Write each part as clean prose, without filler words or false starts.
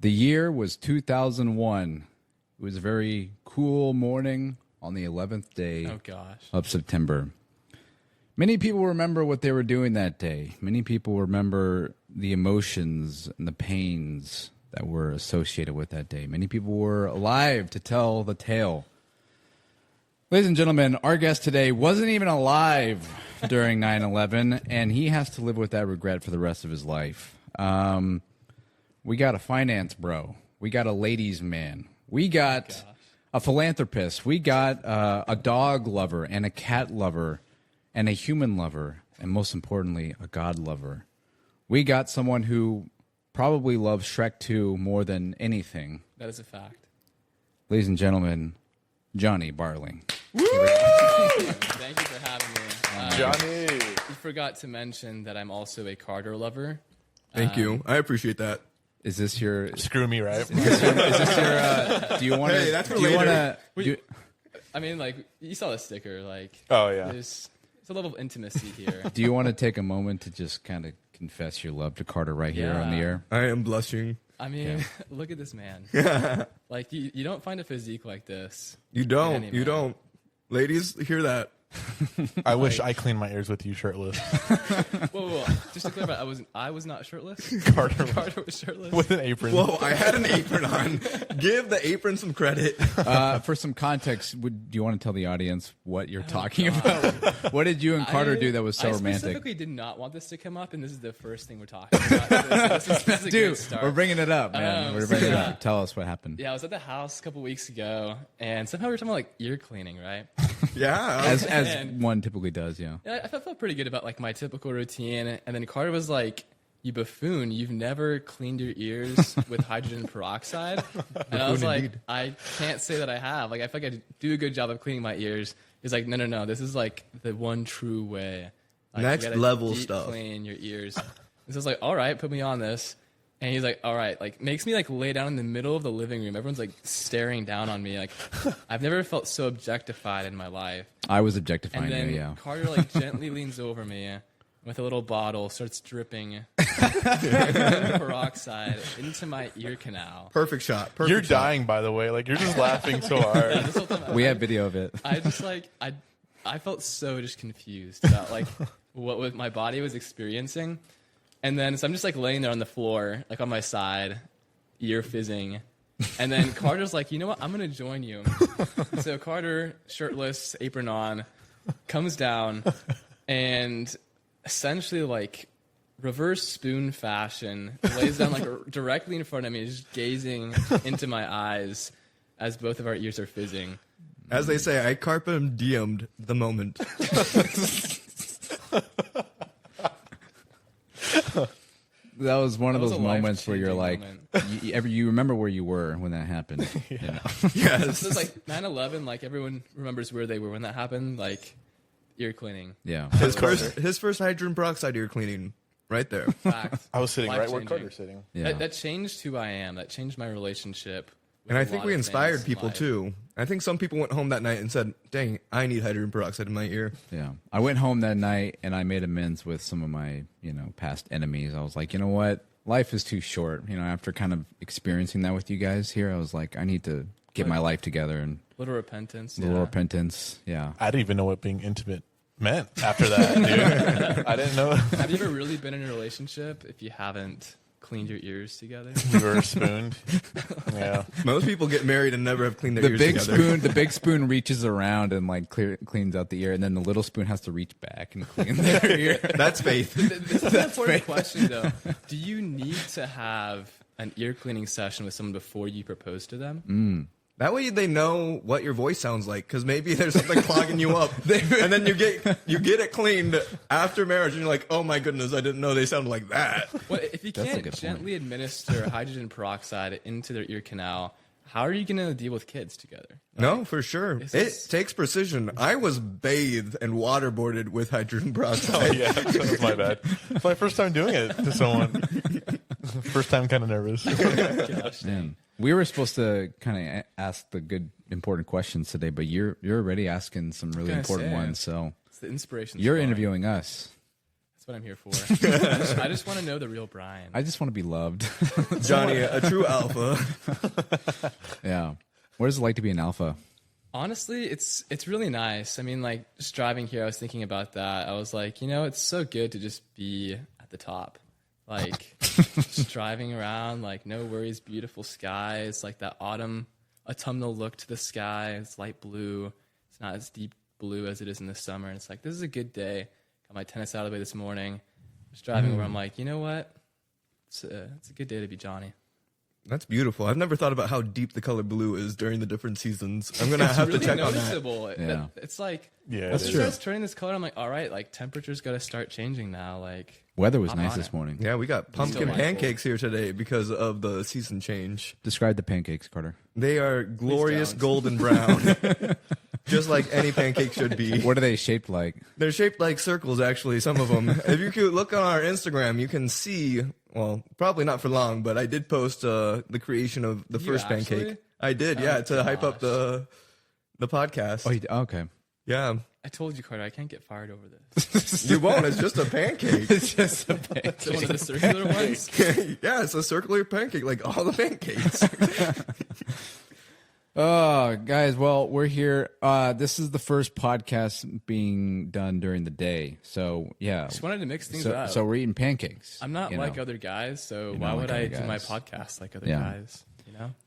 The year was 2001. It was a very cool morning on the 11th day of September. Many people remember what they were doing that day. Many people remember the emotions and the pains that were associated with that day. Many people were alive to tell the tale. Ladies and gentlemen, our guest today wasn't even alive during 9/11, and he has to live with that regret for the rest of his life. We got a finance bro. We got a ladies man. We got a philanthropist. We got a dog lover and a cat lover and a human lover, and most importantly, a God lover. We got someone who probably loves Shrek 2 more than anything. That is a fact. Ladies and gentlemen, Johnny Bartling. Woo! Thank you for having me. Johnny! You forgot to mention that I'm also a Carter lover. Thank you. I appreciate that. Is this your... Screw me, right? Is this your do you want to... Hey, that's for do you later. wanna, I mean, like, you saw the sticker. Like, Oh, yeah. There's a level of intimacy here. do you want to take a moment to just kind of confess your love to Carter right here on the air? I am blushing. I mean, look at this man. Like, you don't find a physique like this. You don't. You don't. Ladies, hear that. I wish I cleaned my ears with you shirtless. Whoa. Just to clarify, I was not shirtless. Carter was shirtless. with an apron. Whoa, I had an apron on. Give the apron some credit. For some context, do you want to tell the audience what you're talking about? What did you and Carter do that was so romantic? I specifically did not want this to come up, and this is the first thing we're talking about. This is a Dude, good start. we're bringing it up, man. We're bringing it up. Tell us what happened. Yeah, I was at the house a couple weeks ago, and somehow we were talking about like ear cleaning, right? Yeah. As one typically does, yeah. I felt pretty good about like my typical routine, and then Carter was like, "You buffoon! You've never cleaned your ears with hydrogen peroxide." And I was like, indeed. "I can't say that I have. Like, I feel like I do a good job of cleaning my ears." He's like, "No. This is like the one true way. Like, Next you gotta level deep stuff. Clean your ears." And so I was like, "All right, put me on this." And he's like, all right, like makes me like lay down in the middle of the living room. Everyone's like staring down on me. Like I've never felt so objectified in my life. I was objectifying And then you, yeah. Carter like gently leans over me with a little bottle, starts dripping peroxide into my ear canal. Perfect shot. Perfect You're shot. dying, by the way. Like, you're just laughing so hard. This whole time, We have video of it. I just like I felt so just confused about like what my body was experiencing. And then, so I'm just like laying there on the floor, like on my side, ear fizzing. And then Carter's like, you know what? I'm going to join you. So Carter, shirtless, apron on, comes down and essentially like reverse spoon fashion, lays down like directly in front of me, just gazing into my eyes as both of our ears are fizzing. As they say, I carpe diem'd the moment. That was one of That was those a moments where you're like, life-changing you remember where you were when that happened. You know? Yes. This is like 9/11, like everyone remembers where they were when that happened, like ear cleaning. Yeah. His first hydrogen peroxide ear cleaning. Right there. Fact. I was sitting right where Life-changing. Carter's sitting. Yeah. That changed who I am. That changed my relationship. with And I a think lot we of inspired things in people life. too. I think some people went home that night and said, dang, I need hydrogen peroxide in my ear. Yeah. I went home that night and I made amends with some of my, past enemies. I was like, you know what? Life is too short. After kind of experiencing that with you guys here, I was like, I need to get my life together and Little repentance. a little repentance. Yeah. I didn't even know what being intimate meant after that, dude. I didn't know. Have you ever really been in a relationship if you haven't cleaned your ears together? We were spooned. Yeah. Most people get married and never have cleaned their ears together. The big spoon reaches around and like cleans out the ear, and then the little spoon has to reach back and clean their ear. That's faith. This is an important question, though. Do you need to have an ear cleaning session with someone before you propose to them? That way they know what your voice sounds like, because maybe there's something clogging you up, and then you get it cleaned after marriage, and you're like, oh my goodness, I didn't know they sounded like that. Well, if you That's a can't good point. gently administer hydrogen peroxide into their ear canal, how are you going to deal with kids together? No, for sure. This It is- takes precision. I was bathed and waterboarded with hydrogen peroxide. Oh, yeah. That was my bad. It's my first time doing it to someone. First time kind of nervous. Gosh, Man, we were supposed to kind of ask the good, important questions today, but you're already asking some really gonna important say. ones. So it's the inspiration. you're sparring. interviewing us. That's what I'm here for. I just want to know the real Brian. I just want to be loved. Johnny, a true alpha. Yeah. What is it like to be an alpha? Honestly, it's really nice. I mean, like, just driving here, I was thinking about that. I was like, it's so good to just be at the top. Like, just driving around, like, no worries, beautiful skies, like that autumnal look to the sky. It's light blue. It's not as deep blue as it is in the summer. And it's like, this is a good day. Got my tennis out of the way this morning. Just driving over, I'm like, you know what? It's a good day to be Johnny. That's beautiful. I've never thought about how deep the color blue is during the different seasons. I'm gonna have really to check noticeable. on that. Yeah. It's like, that's it true. starts turning this color. I'm like, all right, like temperature's got to start changing now. Like, Weather was I'm nice on this it. morning. that. Yeah, we got pumpkin Still pancakes here today because of the season change. Describe the pancakes, Carter. They are glorious don't. golden brown, just like any pancake should be. What are they shaped like? They're shaped like circles, actually, some of them. If you could look on our Instagram, you can see, well, probably not for long, but I did post the creation of the first actually? pancake. I did, yeah, to hype up the podcast. Oh, okay. Yeah. I told you, Carter, I can't get fired over this. You won't, it's just a pancake. It's just a It's one of the circular ones. Yeah, it's a circular pancake, like all the pancakes. Oh, guys, well, we're here. This is the first podcast being done during the day. So, yeah. Just wanted to mix things So, up. so we're eating pancakes. I'm not you like know. other guys, so You're why not would like I other do my guys. podcast like other Yeah. guys?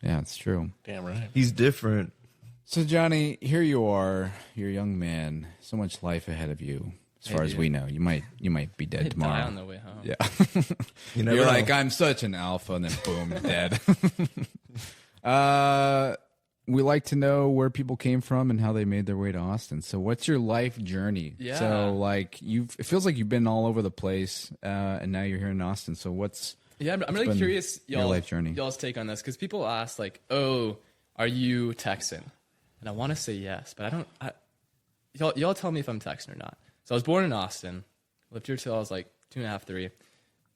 Yeah, it's true. Damn right. He's different. So, Johnny, here you are. You're a young man. So much life ahead of you. As far as we know, you might be dead I'd tomorrow. die on the way home. Yeah. You never You're know. like, I'm such an alpha, and then boom, dead. We like to know where people came from and how they made their way to Austin. So what's your life journey? Yeah. So like it feels like you've been all over the place, and now you're here in Austin. So Yeah, I'm really been curious your life journey? y'all's take on this, because people ask, like, oh, are you Texan? And I want to say yes, but y'all tell me if I'm Texan or not. So I was born in Austin, lived here till I was like 2.5, 3.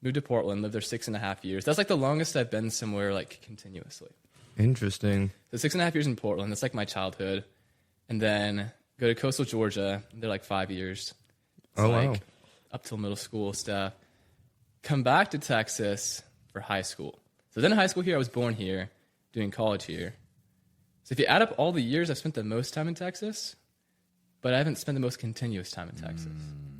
Moved to Portland, lived there 6.5 years. That's like the longest I've been somewhere like continuously. Interesting. So 6.5 years in Portland, that's like my childhood. And then go to coastal Georgia, they're like 5 years. Oh, like wow. up till middle school stuff. Come back to Texas for high school. So then in high school here, I was born here, doing college here. So if you add up all the years, I've spent the most time in Texas, but I haven't spent the most continuous time in Texas.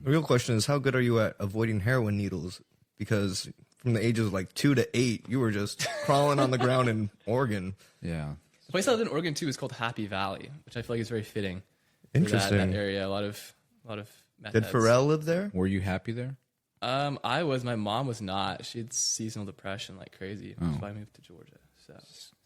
The real question is, how good are you at avoiding heroin needles? Because from the ages of like 2 to 8, you were just crawling on the ground in Oregon. yeah. The place I lived in Oregon too is called Happy Valley, which I feel like is very fitting. For Interesting. that area, a lot of meth Did heads. Pharrell live there? Were you happy there? I was. My mom was not. She had seasonal depression like crazy. That's why I moved to Georgia. So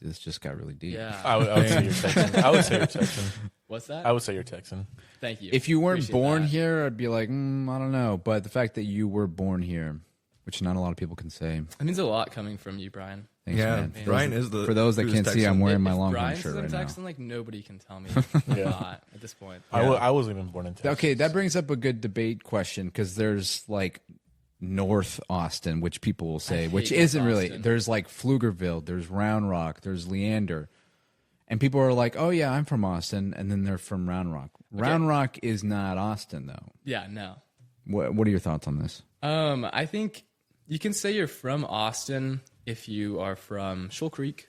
This just got really deep. yeah. I would say you're Texan. I would say you're Texan. What's that? I would say you're Texan. Thank you. If you weren't Appreciate born that. here, I'd be like, I don't know. But the fact that you were born here, which not a lot of people can say. It means a lot coming from you, Brian. Thanks, Yeah, man. Brian is the. For those that who's can't see, I'm Texan. wearing my If Longhorn Brian shirt says I'm right now. Texan, like nobody can tell me Yeah. not at this point. I wasn't even born in Texas. Okay, that brings up a good debate question because there's like North Austin, which people will say, hate which North isn't really. Austin. There's like Pflugerville, there's Round Rock, there's Leander. And people are like, oh, yeah, I'm from Austin. And then they're from Round Rock. Round Rock is not Austin, though. Yeah, no. What are your thoughts on this? I think you can say you're from Austin if you are from Shoal Creek,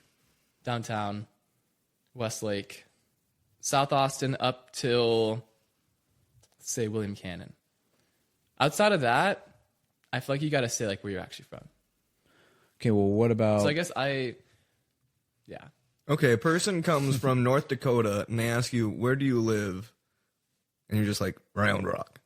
downtown, Westlake, South Austin, up till, say, William Cannon. Outside of that, I feel like you got to say like where you're actually from. Okay, well, what about. So I guess yeah. Okay, a person comes from North Dakota and they ask you, where do you live? And you're just like, Round Rock.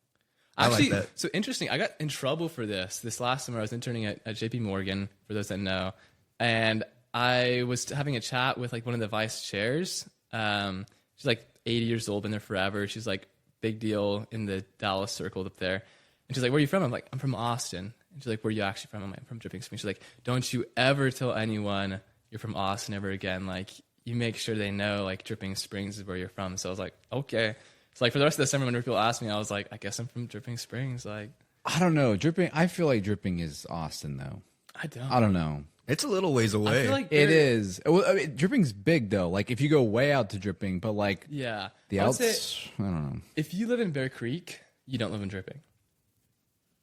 I like Actually, that. so interesting. I got in trouble for this last summer. I was interning at JP Morgan, for those that know. And I was having a chat with like one of the vice chairs. She's like 80 years old, been there forever. She's like big deal in the Dallas circle up there. And she's like, where are you from? I'm like, I'm from Austin. And she's like, where are you actually from? I'm like, I'm from Dripping Springs. She's like, don't you ever tell anyone you're from Austin ever again. Like, you make sure they know like Dripping Springs is where you're from. So I was like, okay. So like for the rest of the summer, when people asked me, I was like, I guess I'm from Dripping Springs. Like, I don't know. Dripping. I feel like Dripping is Austin, though. I don't know. It's a little ways away. I feel like It is. Well, I mean, Dripping's big, though. Like, if you go way out to Dripping, but like yeah. the I would outs, say I don't know. if you live in Bear Creek, you don't live in Dripping.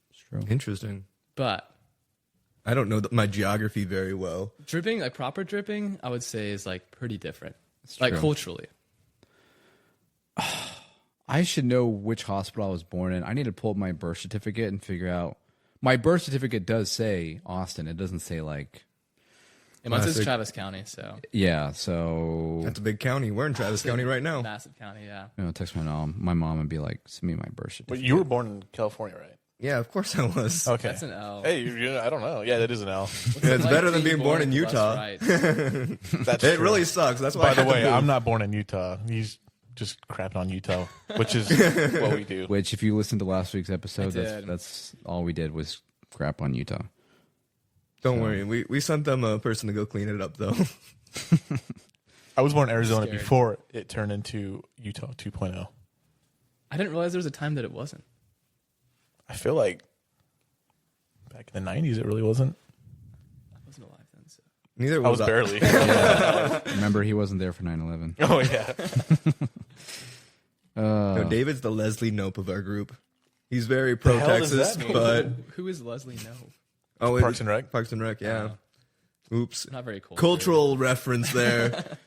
It's True. Interesting. But I don't know my geography very well. dripping, like proper dripping, I would say is like pretty different. It's Like true. culturally. I should know which hospital I was born in. I need to pull up my birth certificate and figure out. My birth certificate does say Austin. It doesn't say like. And mine says Classic. Travis County, so Yeah, so That's a big county. We're in Travis County right now. massive county, yeah. text my mom and be like, send me my birth But certificate. you were born in California, right? Yeah, of course I was. Okay. That's an L. Hey, I don't know. Yeah, that is an L. What's Yeah, it it's like better than being born in with less Utah. rights? That's It true. really sucks. That's why. By the I had to way, move. I'm not born in Utah. He's just crapping on Utah, which is what we do. Which, if you listened to last week's episode, did. that's all we did was crap on Utah. Don't worry. We sent them a person to go clean it up, though. I was born in Arizona Scared. before it turned into Utah 2.0. I didn't realize there was a time that it wasn't. I feel like back in the 90s, it really wasn't. I wasn't alive then, so. Neither I was was barely. Remember, he wasn't there for 9/11. Oh, yeah. No, David's the Leslie Knope of our group. He's very pro hell does Texas, that mean? but Who is Leslie No? Parks and Rec? Parks and Rec, yeah. Oops. Not very cool. Cultural reference there.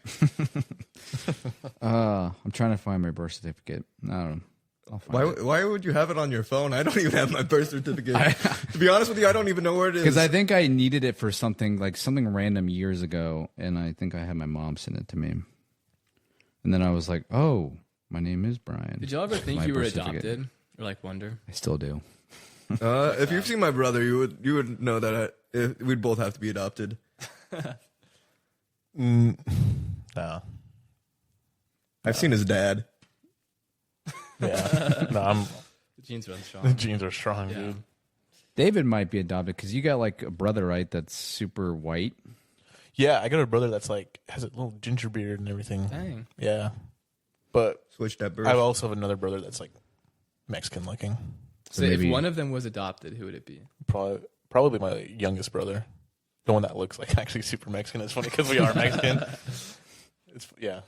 I'm trying to find my birth certificate. I don't know. I'll find it. Why would you have it on your phone? I don't even have my birth certificate. To be honest with you, I don't even know where it is. Because I think I needed it for something random years ago, and I think I had my mom send it to me. And then I was like, "Oh, my name is Brian." Did y'all ever think My you were birth certificate. adopted? Or like wonder? I still do. if you've seen my brother, you would know that we'd both have to be adopted. No. I've seen his dad. Yeah. No, The genes run the strong. genes are strong, Yeah. dude. David might be adopted because you got like a brother, right? That's super white. Yeah, I got a brother that's like has a little ginger beard and everything. Dang. Yeah. But Switched at birth. I also have another brother that's like Mexican looking. So maybe- if one of them was adopted, who would it be? Probably my youngest brother. The one that looks like actually super Mexican. It's funny because we are Mexican. Yeah.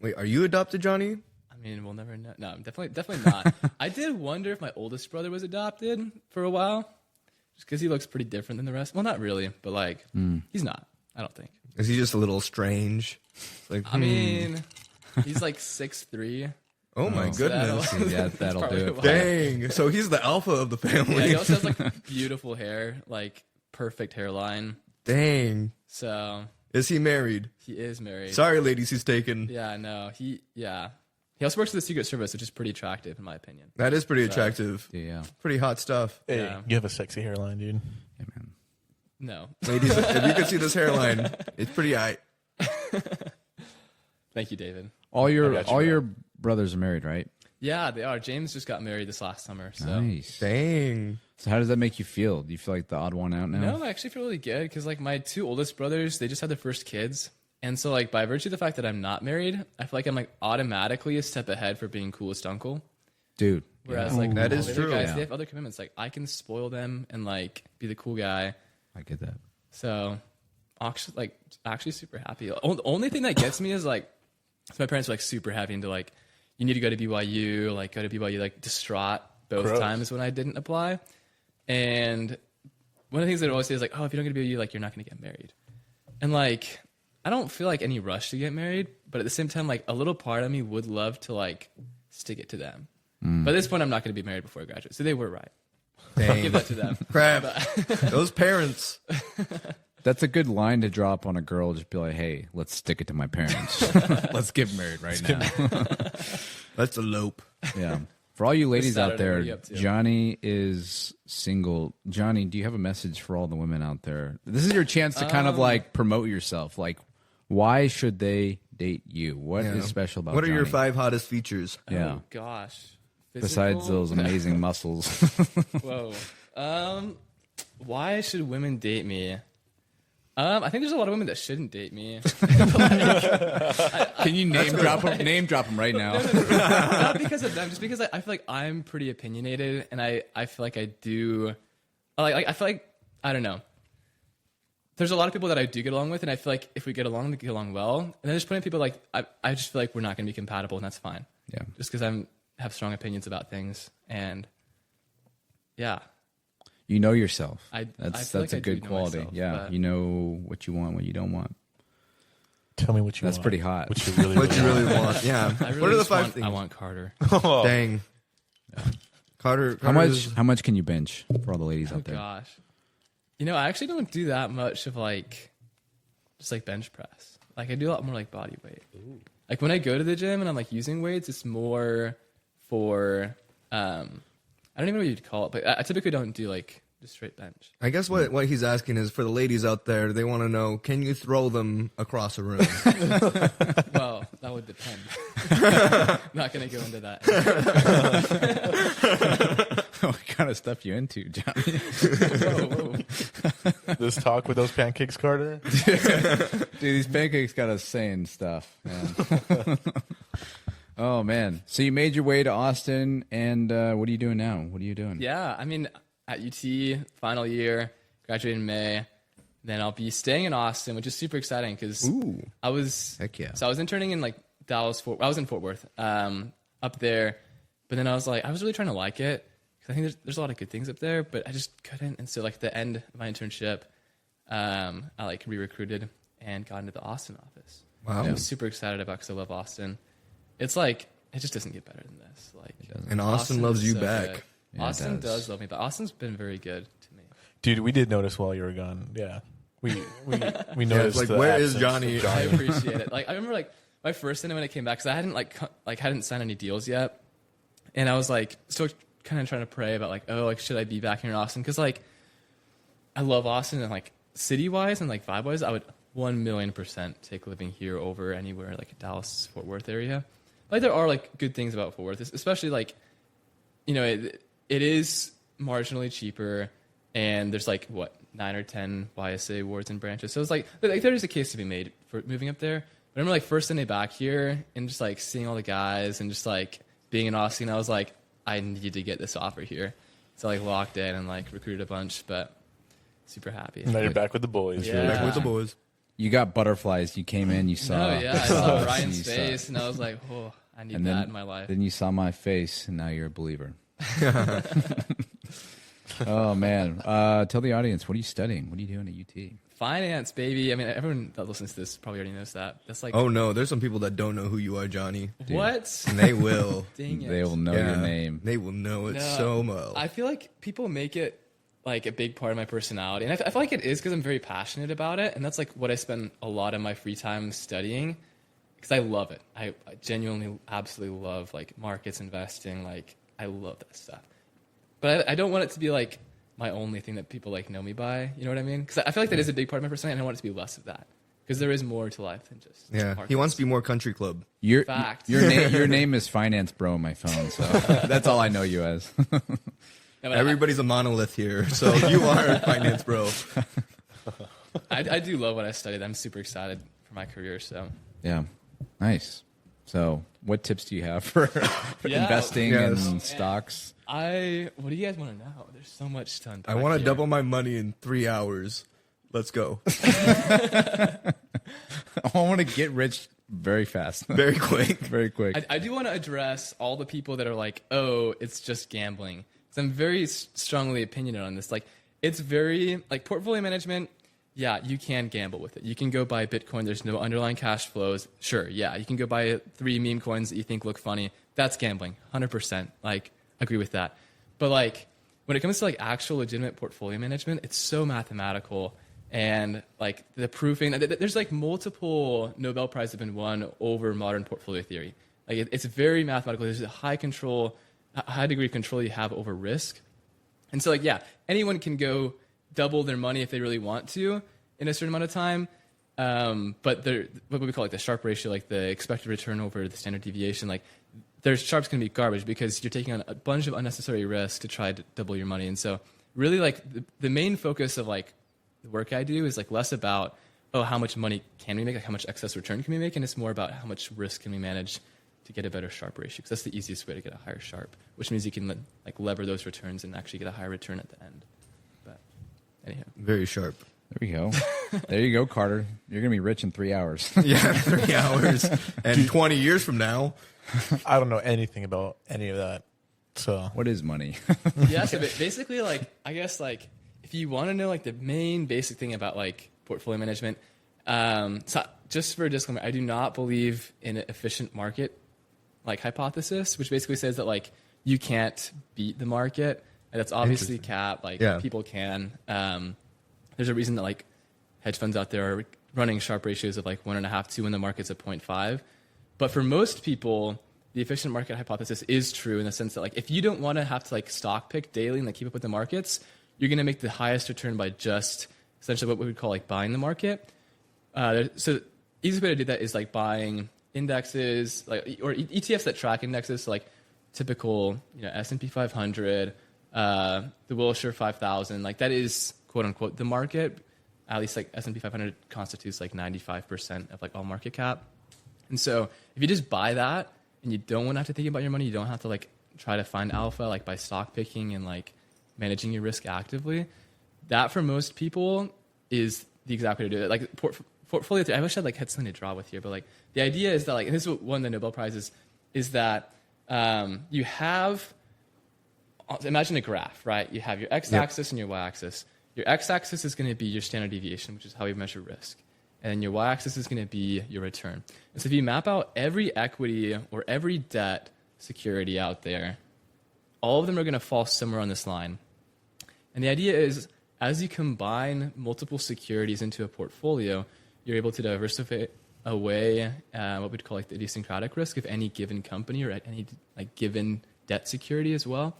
Wait, are you adopted, Johnny? I mean, we'll never know. No, I'm definitely not. I did wonder if my oldest brother was adopted for a while, just because he looks pretty different than the rest. Well, not really, but like he's not. I don't think. Is he just a little strange? Like, I mean, he's like 6'3". oh my goodness. That'll probably do it. why. Dang. So he's the alpha of the Yeah, family. he also has like beautiful hair, like perfect hairline. Dang. So Is he married? he is married. Sorry, ladies, he's taken. Yeah, no, he also works for the Secret Service, which is pretty attractive in my opinion. That is pretty attractive. Yeah, Pretty hot stuff. Hey, Yeah. you have a sexy hairline, dude. yeah, man. No, Ladies, if you could see this hairline, it's pretty high. thank you, David. All your got you, all bro. your brothers are married, right? Yeah, they are. James just got married this last summer, so. Nice. Dang. So how does that make you feel? Do you feel like the odd one out now? No, I actually feel really good because like my two oldest brothers, they just had their first kids, and so like by virtue of the fact that I'm not married, I feel like I'm like automatically a step ahead for being coolest uncle. Dude. Whereas yeah. like That all is the other true. guys, Yeah. they have other commitments. Like I can spoil them and like be the cool guy. I get that. So actually super happy. The only thing that gets me is like my parents were like super heavy into like you need to go to BYU, like go to BYU, like distraught both Gross. times when I didn't apply. And one of the things they always say is like, oh, if you don't go to BYU, like you're not going to get married. And like I don't feel like any rush to get married, but at the same time, like a little part of me would love to like stick it to them. But at this point, I'm not going to be married before I graduate. So they were right. I'll give Dang. that to them. Crap. Those parents. That's a good line to drop on a girl. Just be like, hey, let's stick it to my parents. Let's get married right now. Let's elope. Yeah. For all you ladies out Saturday, what are you there, up to? Johnny is single. Johnny, do you have a message for all the women out there? This is your chance to kind of like promote yourself. Like, why should they date you? What is special about What are your Johnny? 5 hottest features? Yeah. Oh, gosh. Besides Physical? those amazing muscles. Whoa. Why should women date me? I think there's a lot of women that shouldn't date me. Can you name drop them? Name drop them right now. Not because of them, just because I feel like I'm pretty opinionated, and I feel like I do. I feel like I don't know. There's a lot of people that I do get along with, and I feel like if we get along, we get along well. And then there's plenty of people like I just feel like we're not going to be compatible, and that's fine. Yeah. Just because have strong opinions about things, and yeah. You know yourself. That's a good quality. Myself, yeah, you know what you want, what you don't want. Tell me what you want. That's pretty hot. What you really, What you really want? Yeah. What are the 5 things? I want Carter. Dang. Yeah. Carter. How much can you bench for all the ladies out there? Oh gosh. You know, I actually don't do that much of like just like bench press. Like I do a lot more like body weight. Ooh. Like when I go to the gym and I'm like using weights, it's more for I don't even know what you'd call it, but I typically don't do like just straight bench. I guess what he's asking is for the ladies out there, they want to know, can you throw them across a room? Well, that would depend. Not going to go into that. What kind of stuff you into, Johnny? Whoa. This talk with those pancakes, Carter? Dude, these pancakes got us saying stuff, man. Oh, man. So you made your way to Austin, and what are you doing now? What are you doing? Yeah, I mean, at UT, final year, graduated in May. Then I'll be staying in Austin, which is super exciting because I was interning in like Dallas. I was in Fort Worth, up there, but then I was really trying to like it because I think there's a lot of good things up there, but I just couldn't. And so like the end of my internship, I like re-recruited and got into the Austin office. Wow, I was super excited about because I love Austin. It's like it just doesn't get better than this. Like, and Austin loves you so back. Yeah, Austin does love me, but Austin's been very good to me. Dude, we did notice while you were gone. Yeah, we noticed. Like, where is Johnny? I appreciate it. Like, I remember like my first thing when I came back, because I hadn't hadn't signed any deals yet, and I was like still kind of trying to pray about like should I be back here in Austin? Because like I love Austin and like city wise and like vibe wise, I would 1,000,000% take living here over anywhere like Dallas, Fort Worth area. Like there are like good things about Fort Worth, especially like, you know, it is marginally cheaper, and there's like 9 or 10 YSA wards and branches. So it's like there is a case to be made for moving up there. But I remember like first day back here and just like seeing all the guys and just like being in Austin, I was like, I need to get this offer here. So like locked in and like recruited a bunch, but super happy. Now you're back with the boys. Yeah. Back with the boys. You got butterflies. You came in, you saw. Oh, yeah. I saw Ryan's face, and I was like, oh, I need that in my life. Then you saw my face, and now you're a believer. Oh, man. Tell the audience, what are you studying? What are you doing at UT? Finance, baby. I mean, everyone that listens to this probably already knows that. That's like. Oh, no. There's some people that don't know who you are, Johnny. Dude. What? And they will. Dang it. They will know your name. They will know it so well. I feel like people make it like a big part of my personality. And I feel like it is because I'm very passionate about it. And that's like what I spend a lot of my free time studying because I love it. I genuinely, absolutely love like markets, investing. Like I love that stuff. But I don't want it to be like my only thing that people like know me by. You know what I mean? Because I feel like that is a big part of my personality, and I want it to be less of that. Because there is more to life than just markets. He wants to be more country club. Your name is Finance Bro on my phone, so that's all I know you as. Everybody's a monolith here, so you are Finance Bro. I do love what I studied. I'm super excited for my career. So yeah, nice. So what tips do you have for investing in stocks? What do you guys want to know? There's so much to unpack. I want to double my money in 3 hours. Let's go. I want to get rich very fast. Very quick. Very quick. I do want to address all the people that are like, oh, it's just gambling. So I'm very strongly opinionated on this. Like, it's very, like, portfolio management, yeah, you can gamble with it. You can go buy Bitcoin. There's no underlying cash flows. Sure, yeah, you can go buy 3 meme coins that you think look funny. That's gambling, 100%. Like, agree with that. But, like, when it comes to, like, actual legitimate portfolio management, it's so mathematical. And, like, the proofing, there's, like, multiple Nobel Prizes have been won over modern portfolio theory. Like, it's very mathematical. There's a high degree of control you have over risk. And so, like, yeah, anyone can go double their money if they really want to in a certain amount of time. But what we call like the Sharpe ratio, like the expected return over the standard deviation, like their Sharpe's going to be garbage because you're taking on a bunch of unnecessary risks to try to double your money. And so really like the main focus of like the work I do is like less about, oh, how much money can we make? Like how much excess return can we make? And it's more about how much risk can we manage to get a better Sharpe ratio, because that's the easiest way to get a higher Sharpe, which means you can like lever those returns and actually get a higher return at the end. But anyhow, very sharp. There you go. There you go, Carter. You're gonna be rich in 3 hours. Yeah, 3 hours. And 20 years from now, I don't know anything about any of that. So what is money? Yeah, so basically, like, I guess, like, if you want to know, like, the main basic thing about, like, portfolio management, so just for a disclaimer, I do not believe in an efficient market, like, hypothesis, which basically says that, like, you can't beat the market. And that's obviously cap. Like, people can. There's a reason that, like, hedge funds out there are running Sharpe ratios of, like, 1.5 to when the market's at 0.5. But for most people, the efficient market hypothesis is true in the sense that, like, if you don't want to have to, like, stock pick daily and, like, keep up with the markets, you're going to make the highest return by just essentially what we would call, like, buying the market. So the easiest way to do that is, like, buying indexes, like, or ETFs that track indexes, so, like, typical, S&P 500, the Wilshire 5000, like, that is, quote unquote, the market. At least, like, S&P 500 constitutes, like, 95% of, like, all market cap. And so if you just buy that and you don't want to have to think about your money, you don't have to, like, try to find alpha, like, by stock picking and, like, managing your risk actively, that for most people is the exact way to do it. Like, portfolio theory, I wish I had something to draw with here, but, like, the idea is that, like, and this is what won the Nobel Prizes, is that you have, imagine a graph, right? You have your x-axis and your y-axis. Your x-axis is going to be your standard deviation, which is how we measure risk. And then your y-axis is going to be your return. And so if you map out every equity or every debt security out there, all of them are going to fall somewhere on this line. And the idea is, as you combine multiple securities into a portfolio, you're able to diversify away what we'd call, like, the idiosyncratic risk of any given company or any, like, given debt security as well.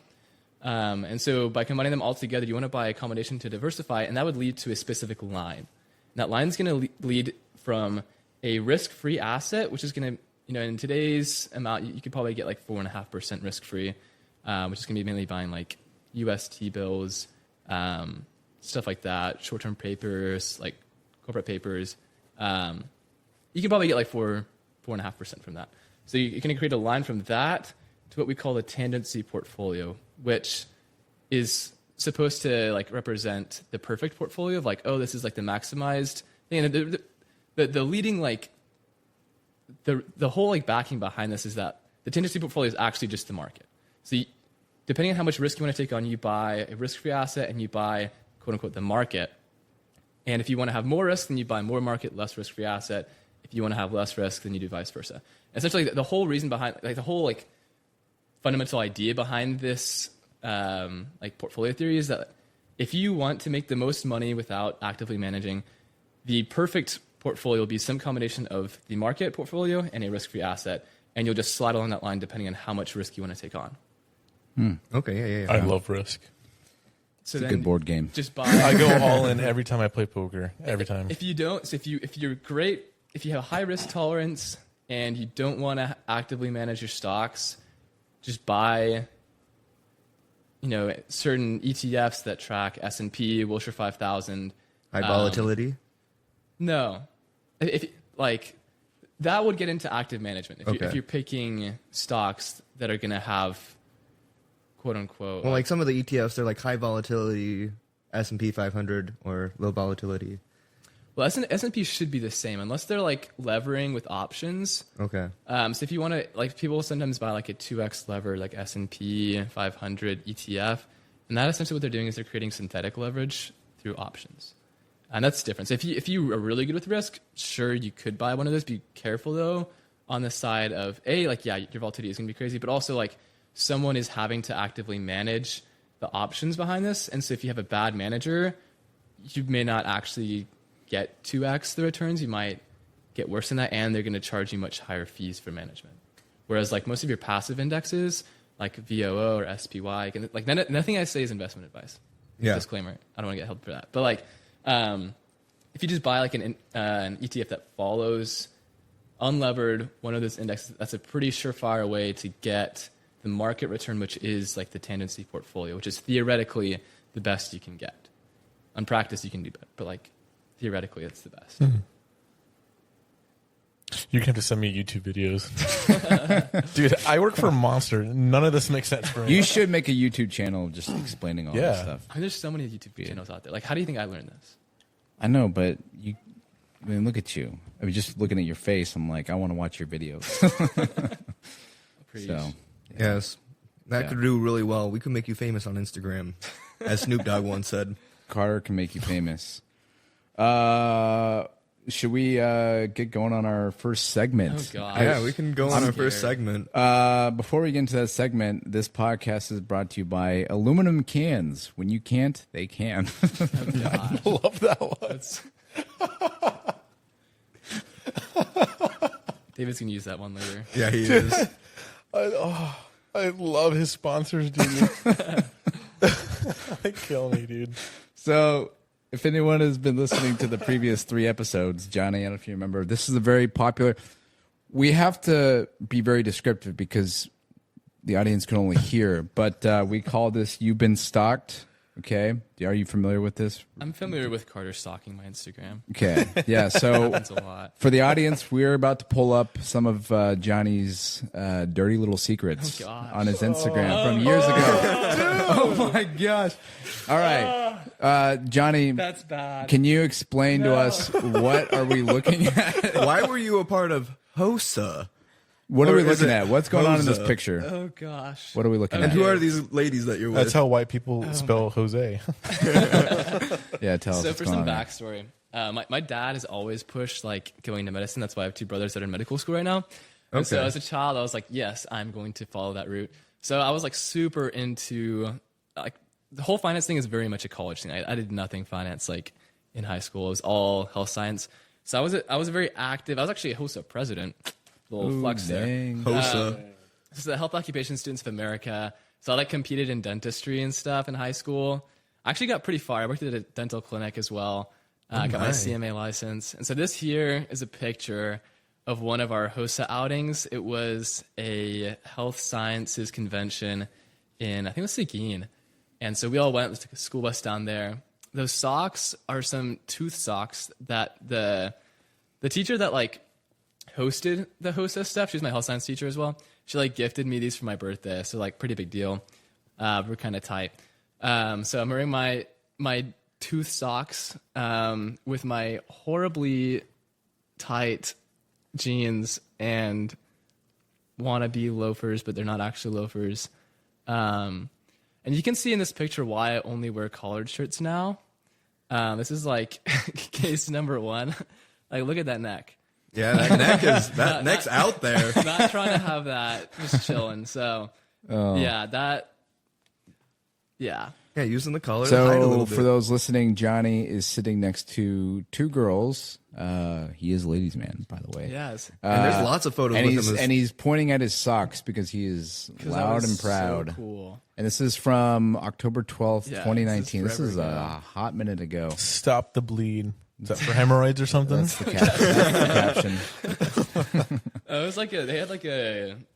And so by combining them all together, you want to buy a combination to diversify, and that would lead to a specific line. And that line is going to lead from a risk-free asset, which is going to, in today's amount, you could probably get, like, 4.5% risk-free, which is going to be mainly buying, like, US T-bills, stuff like that, short-term papers, like corporate papers. You can probably get, like, 4.5% from that. So you're going to create a line from that to what we call a tendency portfolio, which is supposed to, like, represent the perfect portfolio of, like, oh, this is, like, the maximized thing. And the leading, like, the whole, like, backing behind this is that the tendency portfolio is actually just the market. So depending on how much risk you want to take on, you buy a risk-free asset and you buy, quote unquote, the market. And if you want to have more risk, then you buy more market, less risk-free asset. If you want to have less risk, then you do vice versa. And essentially, the whole reason behind, like, the whole, like, fundamental idea behind this, like, portfolio theory is that if you want to make the most money without actively managing, the perfect portfolio will be some combination of the market portfolio and a risk-free asset, and you'll just slide along that line depending on how much risk you want to take on. Okay, yeah. I love risk. So it's a good board game. Just buy. I go all in every time I play poker. Every time. If you don't, so if you're great, if you have a high risk tolerance and you don't want to actively manage your stocks, just buy, certain ETFs that track S&P, Wilshire 5000. High volatility? No. If like, that would get into active management. If you're picking stocks that are going to have, quote unquote. Well, like some of the ETFs, they're like high volatility, S&P 500 or low volatility. Well, S&P should be the same unless they're, like, levering with options. Okay. So if you want to, like, people sometimes buy, like, a 2x lever, like S&P 500 ETF, and that essentially what they're doing is they're creating synthetic leverage through options, and that's different. So if you are really good with risk, sure, you could buy one of those. Be careful though on the side of your volatility is going to be crazy, but also, like, someone is having to actively manage the options behind this, and so if you have a bad manager, you may not actually get 2x the returns. You might get worse than that, and they're going to charge you much higher fees for management. Whereas, like, most of your passive indexes, like VOO or SPY, like, nothing I say is investment advice. Yeah. Disclaimer. I don't want to get held for that. But, like, if you just buy, like, an ETF that follows unlevered one of those indexes, that's a pretty surefire way to get the market return, which is, like, the tendency portfolio, which is theoretically the best you can get. On practice, you can do better, but, like, theoretically, it's the best. Mm-hmm. You're going to have to send me YouTube videos. Dude, I work for Monster. None of this makes sense for me. You should make a YouTube channel just explaining all this stuff. I mean, there's so many YouTube channels out there. Like, how do you think I learned this? I know, but look at you. I mean, just looking at your face, I'm like, I want to watch your videos. Yes. That could do really well. We could make you famous on Instagram, as Snoop Dogg once said. Carter can make you famous. Should we get going on our first segment? Oh, God. Yeah, we can go on our first segment. Before we get into that segment, this podcast is brought to you by aluminum cans. When you can't, they can. I love that one. David's going to use that one later. Yeah, he is. I love his sponsors, dude. They kill me, dude. So, if anyone has been listening to the previous 3 episodes, Johnny, I don't know if you remember, this is a very popular. We have to be very descriptive because the audience can only hear, but we call this "You've Been Stalked." Okay, are you familiar with this? I'm familiar with Carter stalking my Instagram. Okay, yeah. So Happens a lot. for the audience, we're about to pull up some of Johnny's dirty little secrets on his Instagram from years ago. Oh my gosh! All right, Johnny, That's bad. can you explain to us what are we looking at? Why were you a part of HOSA? What are Or we is looking it at? What's going on in this Hosa? picture? Oh gosh. What are we looking And at? who are these ladies that you're with? That's how white people spell Jose. Yeah, tell us. So what's for going some on. backstory, my dad has always pushed like going to medicine. That's why I have 2 brothers that are in medical school right now. And so Okay. as a child, I was like, yes, I'm going to follow that route. So I was like super into like the whole finance thing is very much a college thing. I did nothing finance like in high school. It was all health science. So I was very active. I was actually a HOSA president. Little flex there. Dang. HOSA. This is the Health Occupation Students of America. So I like competed in dentistry and stuff in high school. I actually got pretty far. I worked at a dental clinic as well. I got my CMA license. And so this here is a picture of one of our HOSA outings. It was a health sciences convention in, I think it was Seguin. And so we all went, took a school bus down there. Those socks are some tooth socks that the teacher that like hosted the HOSA stuff, she was my health science teacher as well. She like gifted me these for my birthday. So like pretty big deal. We're kind of tight. So I'm wearing my tooth socks with my horribly tight jeans and wannabe loafers, but they're not actually loafers. And you can see in this picture why I only wear collared shirts now. This is like case number 1. Like, look at that neck. Yeah, that neck's out there. Not trying to have that, just chilling. So, yeah. Yeah, using the collar to hide a So little for bit. those listening, Johnny is sitting next to 2 girls. He is ladies' man, by the way. Yes. And there's lots of photos And with him. and he's pointing at his socks because he is 'Cause I loud was and proud. So cool. And this is from October 12th, Yeah, 2019. This this is is a forever hot minute ago. Stop the bleed. Is that for hemorrhoids or something? That's the caption. It was like it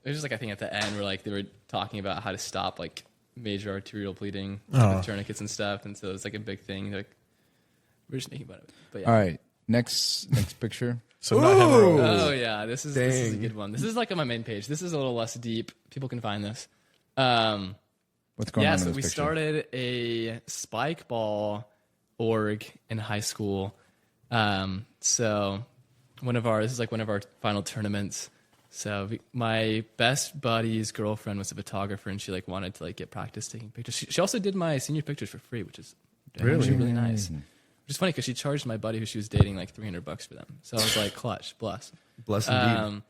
was just like a thing at the end where like they were talking about how to stop like major arterial bleeding with tourniquets and stuff. And so it's like a big thing. Like we're just making fun of it. But yeah. All right, next picture. So not hemorrhoids. Oh yeah, this is a good one. This is like on my main page. This is a little less deep. People can find this. What's going on in So this we picture? started a spike ball org in high school. So this is like one of our final tournaments. So my best buddy's girlfriend was a photographer, and she like wanted to like get practice taking pictures. She also did my senior pictures for free, which is actually really nice. Which is funny because she charged my buddy who she was dating like $300 for them. So I was like, clutch, bless. Bless indeed.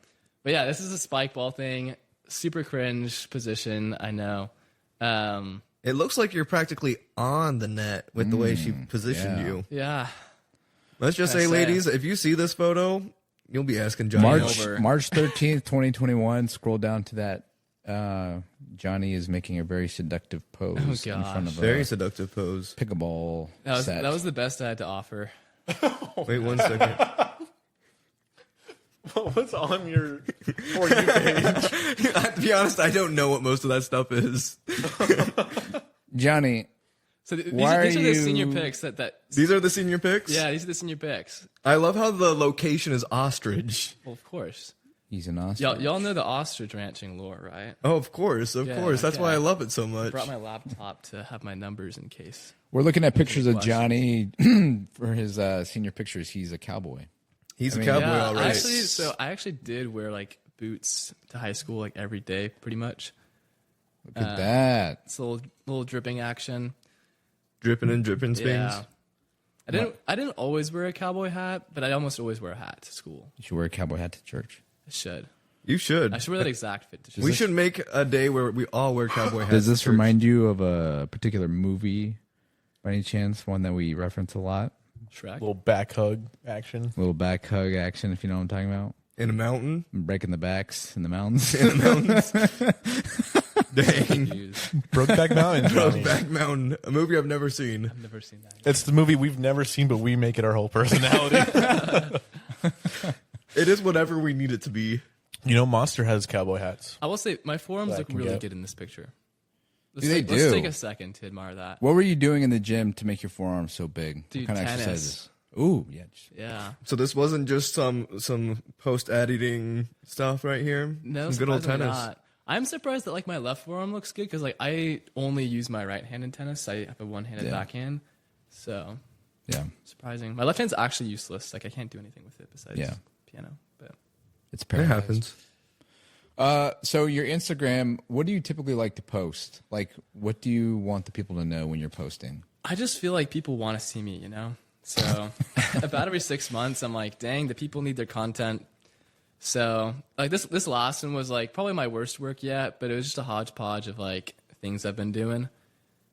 But yeah, this is a spike ball thing. Super cringe position, I know. It looks like you're practically on the net with the way she positioned you. Yeah. Let's just say, That's ladies, if you see this photo, you'll be asking Johnny. March 13th, 2021. Scroll down to that. Johnny is making a very seductive pose in front of Very a seductive pose. pickleball set. That was the best I had to offer. Wait 1 second. What's on your For You page? To be honest, I don't know what most of that stuff is. Johnny, So these Why are are the senior you- pics that. These are the senior pics? Yeah, these are the senior pics. I love how the location is ostrich. Well, of course. he's an ostrich. Y'all know the ostrich ranching lore, right? Oh, of course. Yeah, That's okay. why I love it so much. Brought my laptop to have my numbers in case. We're looking at pictures of Question. Johnny for his senior pictures. He's a cowboy. He's a cowboy Yeah, already. I actually did wear like boots to high school like every day, pretty much. Look at that. It's a little dripping action. Dripping and dripping things. Yeah. I didn't always wear a cowboy hat, but I almost always wear a hat to school. You should wear a cowboy hat to church. I should. You should. I should wear that exact fit to church. We should make a day where we all wear cowboy hats. Does this remind you of a particular movie by any chance? One that we reference a lot? Shrek? Little back hug action. A little back hug action, if you know what I'm talking about. In a mountain? Breaking the backs in the mountains. In the mountains. Dang. Brokeback Mountain. Johnny. Brokeback Mountain. A movie I've never seen. I've never seen that. It's the movie we've never seen, but we make it our whole personality. It is whatever we need it to be. You know, Monster has cowboy hats. I will say, my forearms That I look can really get. good in this picture. They do. Let's take a second to admire that. What were you doing in the gym to make your forearms so big? Dude, what kind tennis. of exercises? Ooh, yeah. Yeah. So this wasn't just some post-editing stuff right here? No, some good old surprisingly tennis. not. I'm surprised that like my left forearm looks good because like I only use my right hand in tennis. I have a one-handed backhand, so Yeah. surprising. My left hand's actually useless. Like I can't do anything with it besides piano. But It's It paralyzed. happens. So your Instagram, what do you typically like to post? Like, what do you want the people to know when you're posting? I just feel like people want to see me, you know. So about every 6 months, I'm like, dang, the people need their content. So like this last one was like probably my worst work yet, but it was just a hodgepodge of like things I've been doing.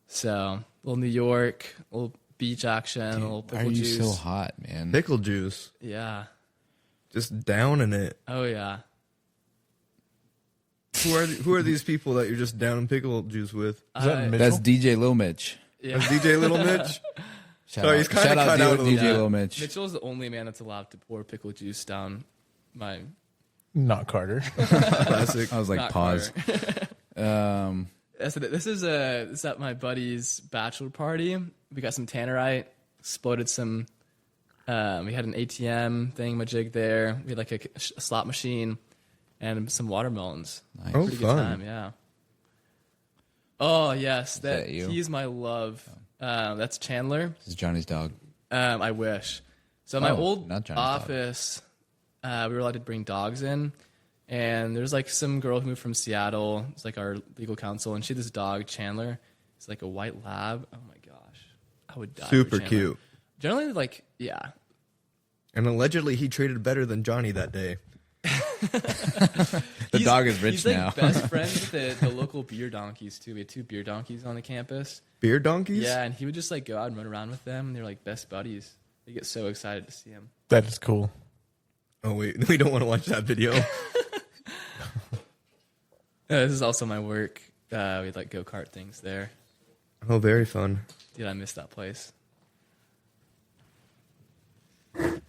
So a little New York, a little beach action, a little Why are pickle you juice. so hot, man? Pickle juice. Yeah. Just down in it. Oh yeah. Who are these people that you're just down in pickle juice with? Is that Mitchell? That's DJ Lil Mitch. Yeah. That's DJ Little Mitch? Shout Sorry, out, he's kinda shout out cut out a DJ little Lil Mitch. Mitchell's the only man that's allowed to pour pickle juice down my Not Carter. Classic. I was like, not pause. Carter. This is at my buddy's bachelor party. We got some tannerite, exploded some. We had an ATM thingamajig there. We had like a slot machine and some watermelons. Nice. Oh, Pretty good fun. time, yeah. Oh yes, that you? he's my love. That's Chandler. This is Johnny's dog. I wish. So my Oh, old not Johnny's dog. office, we were allowed to bring dogs in, and there's like some girl who moved from Seattle. It's like our legal counsel, and she had this dog, Chandler. It's like a white lab. Oh my gosh, I would die. for Super Chandler. cute. Generally, like yeah. And allegedly he traded better than Johnny that day. The dog is rich he's like now. best friends with the local beer donkeys too. We had 2 beer donkeys on the campus. Beer donkeys? Yeah, and he would just like go out and run around with them. And they're like best buddies. They get so excited to see him. That is cool. Oh, wait. We don't want to watch that video. This is also my work. We had like go-kart things there. Oh, very fun. Dude, I miss that place. Okay.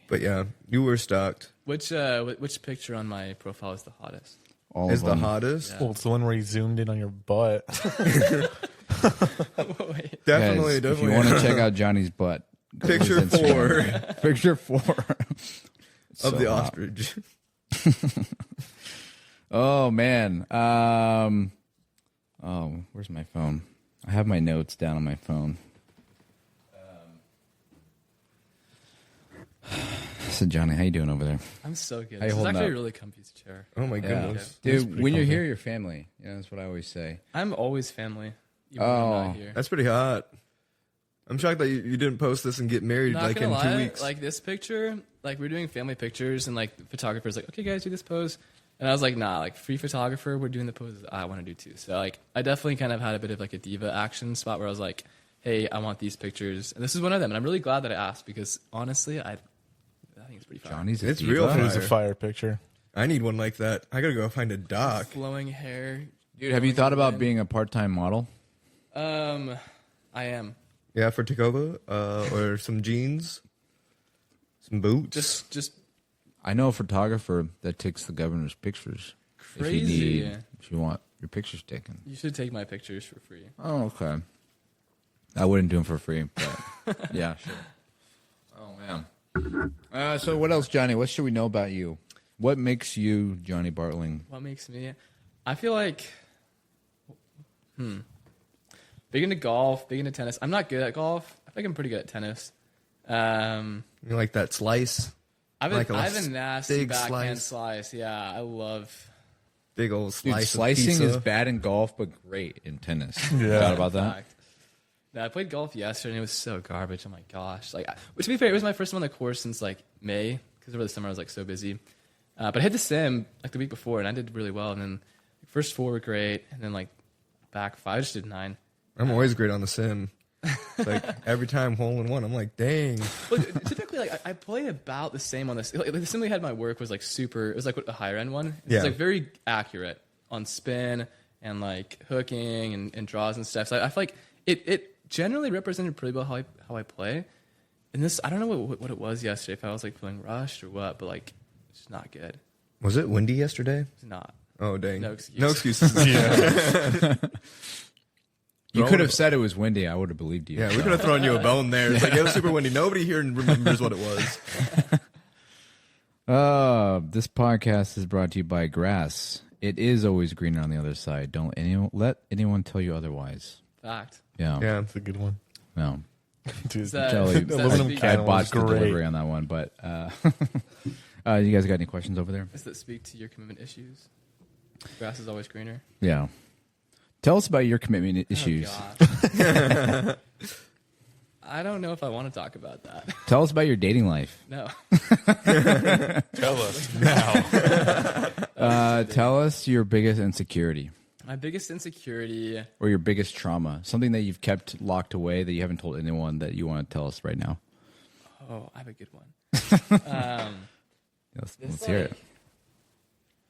But yeah, you were stocked. Which picture on my profile is the hottest? All Is of the them. hottest? Yeah. Well, it's the one where he zoomed in on your butt. Wait. Definitely, Guys, definitely. If you want to check out Johnny's butt, go to his Picture Instagram. 4 Picture 4 of the hot. ostrich. Oh man. Oh, where's my phone? I have my notes down on my phone. So Johnny, how you doing over there? I'm so good. How you This is holding actually up? a really comfy chair. Oh my Yeah. goodness. Dude, pretty when you're comfy. here, you're family. Yeah, that's what I always say. I'm always family. Even when I'm Oh. not here. That's pretty hot. I'm shocked that you didn't post this and get married Not like in gonna 2 lie, weeks. like this picture, like we're doing family pictures, and like the photographer's like, okay, guys, do this pose. And I was like, nah, like free photographer, we're doing the poses I want to do too. So like, I definitely kind of had a bit of like a diva action spot where I was like, hey, I want these pictures, and this is one of them. And I'm really glad that I asked because honestly, I think it's pretty fun. Johnny's a It's diva. real It was a Fire. fire picture. I need one like that. I gotta go find a doc. Flowing hair. Dude, have you thought about in. being a part-time model? I am Yeah, for Tacoma, or some jeans, some boots. just I know a photographer that takes the governor's pictures. crazy. If you want your pictures taken. You should take my pictures for free. Oh, okay. I wouldn't do them for free, but yeah, sure. Oh man. So what else, Johnny? What should we know about you? What makes you Johnny Bartling? What makes me? I feel like, big into golf, big into tennis. I'm not good at golf. I think I'm pretty good at tennis. You like that slice? I have Like a a nasty big backhand slice. slice. Yeah, I love Big old slice. Dude, slicing is bad in golf, but great in tennis. Yeah. Thought about that? No, I played golf yesterday and it was so garbage. Oh my gosh! Like, to be fair, it was my first one on the course since like May because over the summer I was like so busy. But I hit the sim like the week before and I did really well. And then first 4 were great, and then like back 5 I just did 9. I'm always great on the sim. Like every time hole in one, I'm like, dang. Well, typically, like I play about the same on this. Like, the sim we had my work was like super. It was like a higher end one. It was like very accurate on spin and like hooking and draws and stuff. So I feel like it generally represented pretty well how I play. And this, I don't know what it was yesterday. If I was like feeling rushed or what, but like it's just not good. Was it windy yesterday? It's not. Oh dang. No excuse. No excuses. Yeah. You could have said it was windy. I would have believed you. Yeah, we could have thrown you a bone there. It's like it was super windy. Nobody here remembers what it was. This podcast is brought to you by grass. It is always greener on the other side. Don't let anyone tell you otherwise. Fact. Yeah. Yeah. That's a good one. No. Dude, Jelly, aluminum I can botched was the great. delivery on that one, but you guys got any questions over there? Does that speak to your commitment issues? Grass is always greener. Yeah. Tell us about your commitment issues. Oh, I don't know if I want to talk about that. Tell us about your dating life. No. Tell us now. Tell us your biggest insecurity My biggest insecurity. or your biggest trauma. Something that you've kept locked away that you haven't told anyone that you want to tell us right now. Oh, I have a good one. Let's hear it.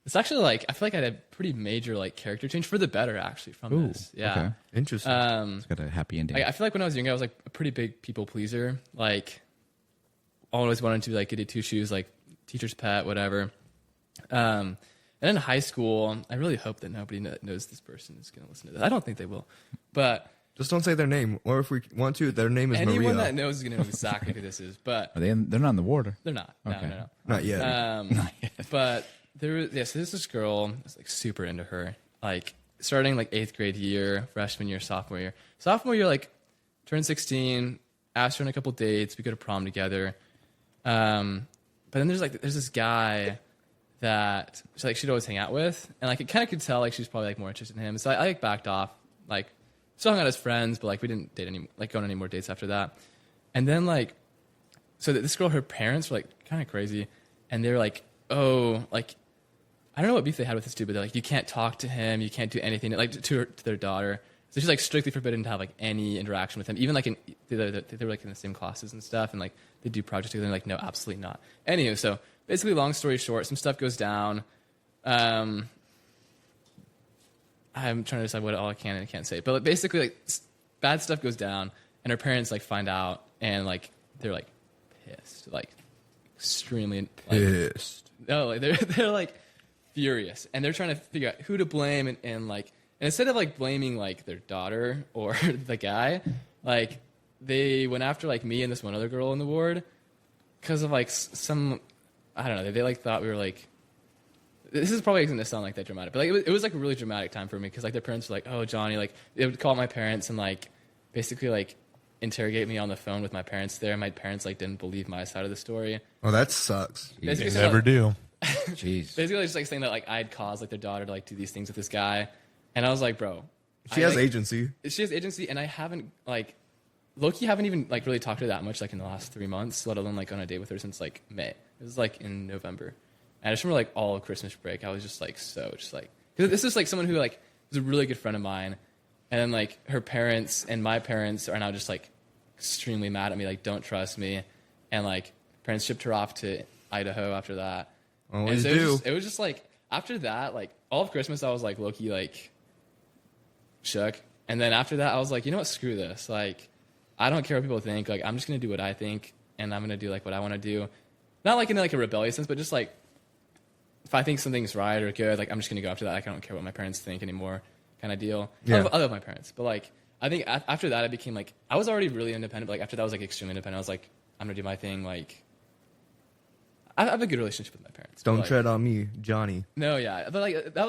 It's actually like I feel like I had a pretty major like character change for the better actually from this. Yeah. Okay. Interesting. It's got a happy ending. I feel like when I was younger, I was like a pretty big people pleaser. Like, always wanted to be like goody two shoes, like teacher's pet, whatever. And in high school, I really hope that nobody knows this person is going to listen to this. I don't think they will, but Just don't say their name, or if we want to, their name is anyone Maria. that knows is going to know exactly who this is. But Are they? They're not in the water. they're not. Okay. No. Not yet. Not yet. But so there's this girl. I was like super into her. Like starting like 8th grade year, freshman year, sophomore year. Sophomore year, like turned 16. Asked her on a couple dates. We go to prom together. But then there's this guy that she'd always hang out with, and like it kind of could tell like she's probably like more interested in him. So I like backed off. Like still hung out as friends, but like we didn't date go on any more dates after that. And then like so this girl, her parents were like kind of crazy, and they're like, oh, like I don't know what beef they had with this dude, but they're like, you can't talk to him, you can't do anything like to their daughter. So she's like strictly forbidden to have like any interaction with him, even like they were like in the same classes and stuff, and like they do projects together. And like, no, absolutely not. Anywho, so basically, long story short, some stuff goes down. I'm trying to decide what all I can and can't say, but like, basically, like bad stuff goes down, and her parents like find out, and like they're like pissed, like extremely like, Pissed. no, like they're like furious, and they're trying to figure out who to blame, and like. And instead of like blaming like their daughter or the guy, like they went after like me and this one other girl in the ward because of like some, I don't know. They like thought we were like, this is probably going to sound like that dramatic, but like it was like a really dramatic time for me because like their parents were like, oh Johnny, like they would call my parents and like basically like interrogate me on the phone with my parents there. My parents like didn't believe my side of the story. Oh, that sucks. Basically, They never do. Jeez. Basically, just like saying that like I'd caused like their daughter to like do these things with this guy. And I was like, bro. She has agency. She has agency, and I haven't, like, low-key haven't even, like, really talked to her that much, like, in the last 3 months, let alone, like, on a date with her since, like, May. It was, like, in November. And I just remember, like, all of Christmas break, I was just, like, because this is, like, someone who, like, was a really good friend of mine. And then, like, her parents and my parents are now just, like, extremely mad at me, like, don't trust me. And, like, parents shipped her off to Idaho after that. Always and so do. It was just, like, after that, like, all of Christmas, I was, like, low-key, like, shook. And then after that I was like, you know what, screw this, like I don't care what people think, like I'm just gonna do what I think, and I'm gonna do like what I want to do, not like in like a rebellious sense, but just like if I think something's right or good, like I'm just gonna go after that. Like I don't care what my parents think anymore, kind of deal. Yeah. I love my parents, but like I think after that I became like, I was already really independent, but like after that I was like extremely independent. I was like, I'm gonna do my thing. Like I have a good relationship with my parents. Don't like, tread on me, Johnny. No, yeah, but like that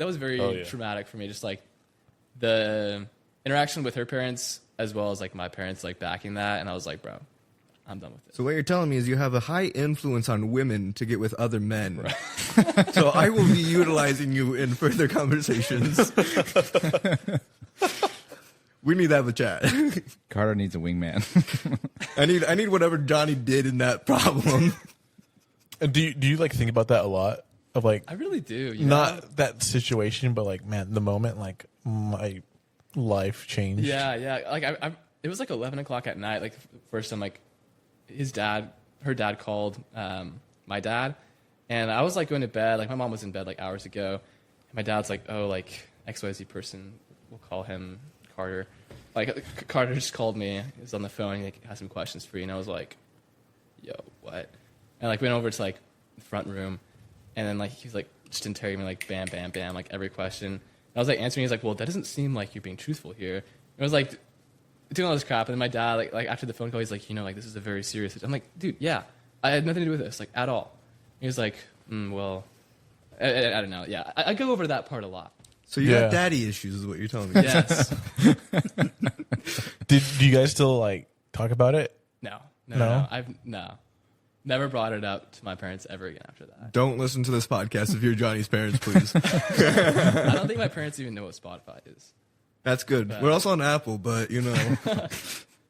was very traumatic for me. Just like the interaction with her parents as well as like my parents like backing that, and I was like, bro, I'm done with it. So what you're telling me is you have a high influence on women to get with other men. Right. So I will be utilizing you in further conversations. We need to have a chat. Carter needs a wingman. I need whatever Johnny did in that problem. And do you like think about that a lot? Of like, I really do. You not know? that situation, but like, man, the moment like my life changed. Yeah. Like it was like 11 o'clock at night. Like first time, like her dad called my dad, and I was like going to bed. Like my mom was in bed like hours ago. And my dad's like, oh, like XYZ person, we'll call him Carter. Like Carter just called me. He was on the phone. He like, had some questions for you, and I was like, yo, what? And like went over to like the front room, and then like he was like just interrogating me like bam, bam, bam, like every question. And I was like answering. He's like, well, that doesn't seem like you're being truthful here. And I was like doing all this crap, and then my dad like after the phone call, he's like, like this is a very serious. I'm like, dude, yeah, I had nothing to do with this, like at all. And he was like, well, I don't know. Yeah, I go over that part a lot. So you have daddy issues, is what you're telling me. Yes. Do you guys still like talk about it? No. I've never brought it up to my parents ever again after that. Don't listen to this podcast if you're Johnny's parents, please. I don't think my parents even know what Spotify is. That's good. We're also on Apple, but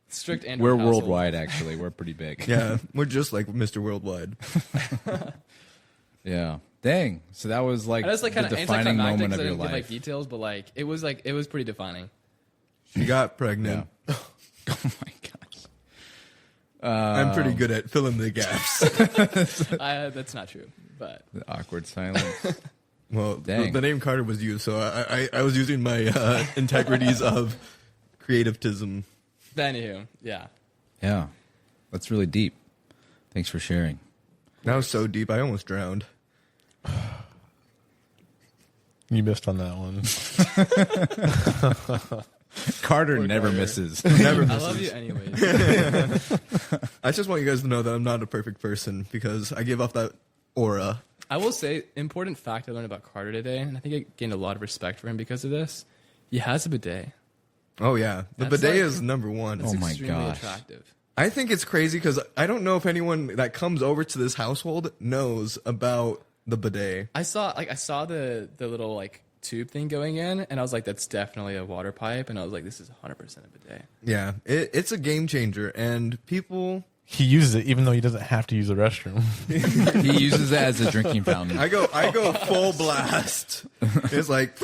strict Android. We're household. worldwide, actually. We're pretty big. Yeah, we're just like Mr. Worldwide. Yeah. Dang. So that was like, like the defining moment of your I didn't give, life. like details, but like it was pretty defining. She got pregnant. Yeah. Oh my gosh. I'm pretty good at filling the gaps. That's not true, but The awkward silence. Well, Dang. the name Carter was used, so I was using my integrities of creativism. anywho, yeah. Yeah. That's really deep. Thanks for sharing. That was so deep, I almost drowned. You missed on that one. Carter never misses. Never I misses. love you anyways. I just want you guys to know that I'm not a perfect person because I give off that aura. I will say, important fact I learned about Carter today, and I think I gained a lot of respect for him because of this. He has a bidet. Oh, yeah. The That's bidet like- is number one. That's Oh my extremely gosh. attractive. I think it's crazy because I don't know if anyone that comes over to this household knows about the bidet. I saw the little like tube thing going in, and I was like, that's definitely a water pipe, and I was like, this is 100% a bidet. Yeah, it's a game changer, and people... He uses it even though he doesn't have to use the restroom. He uses it as a drinking fountain. I go full blast. It's like...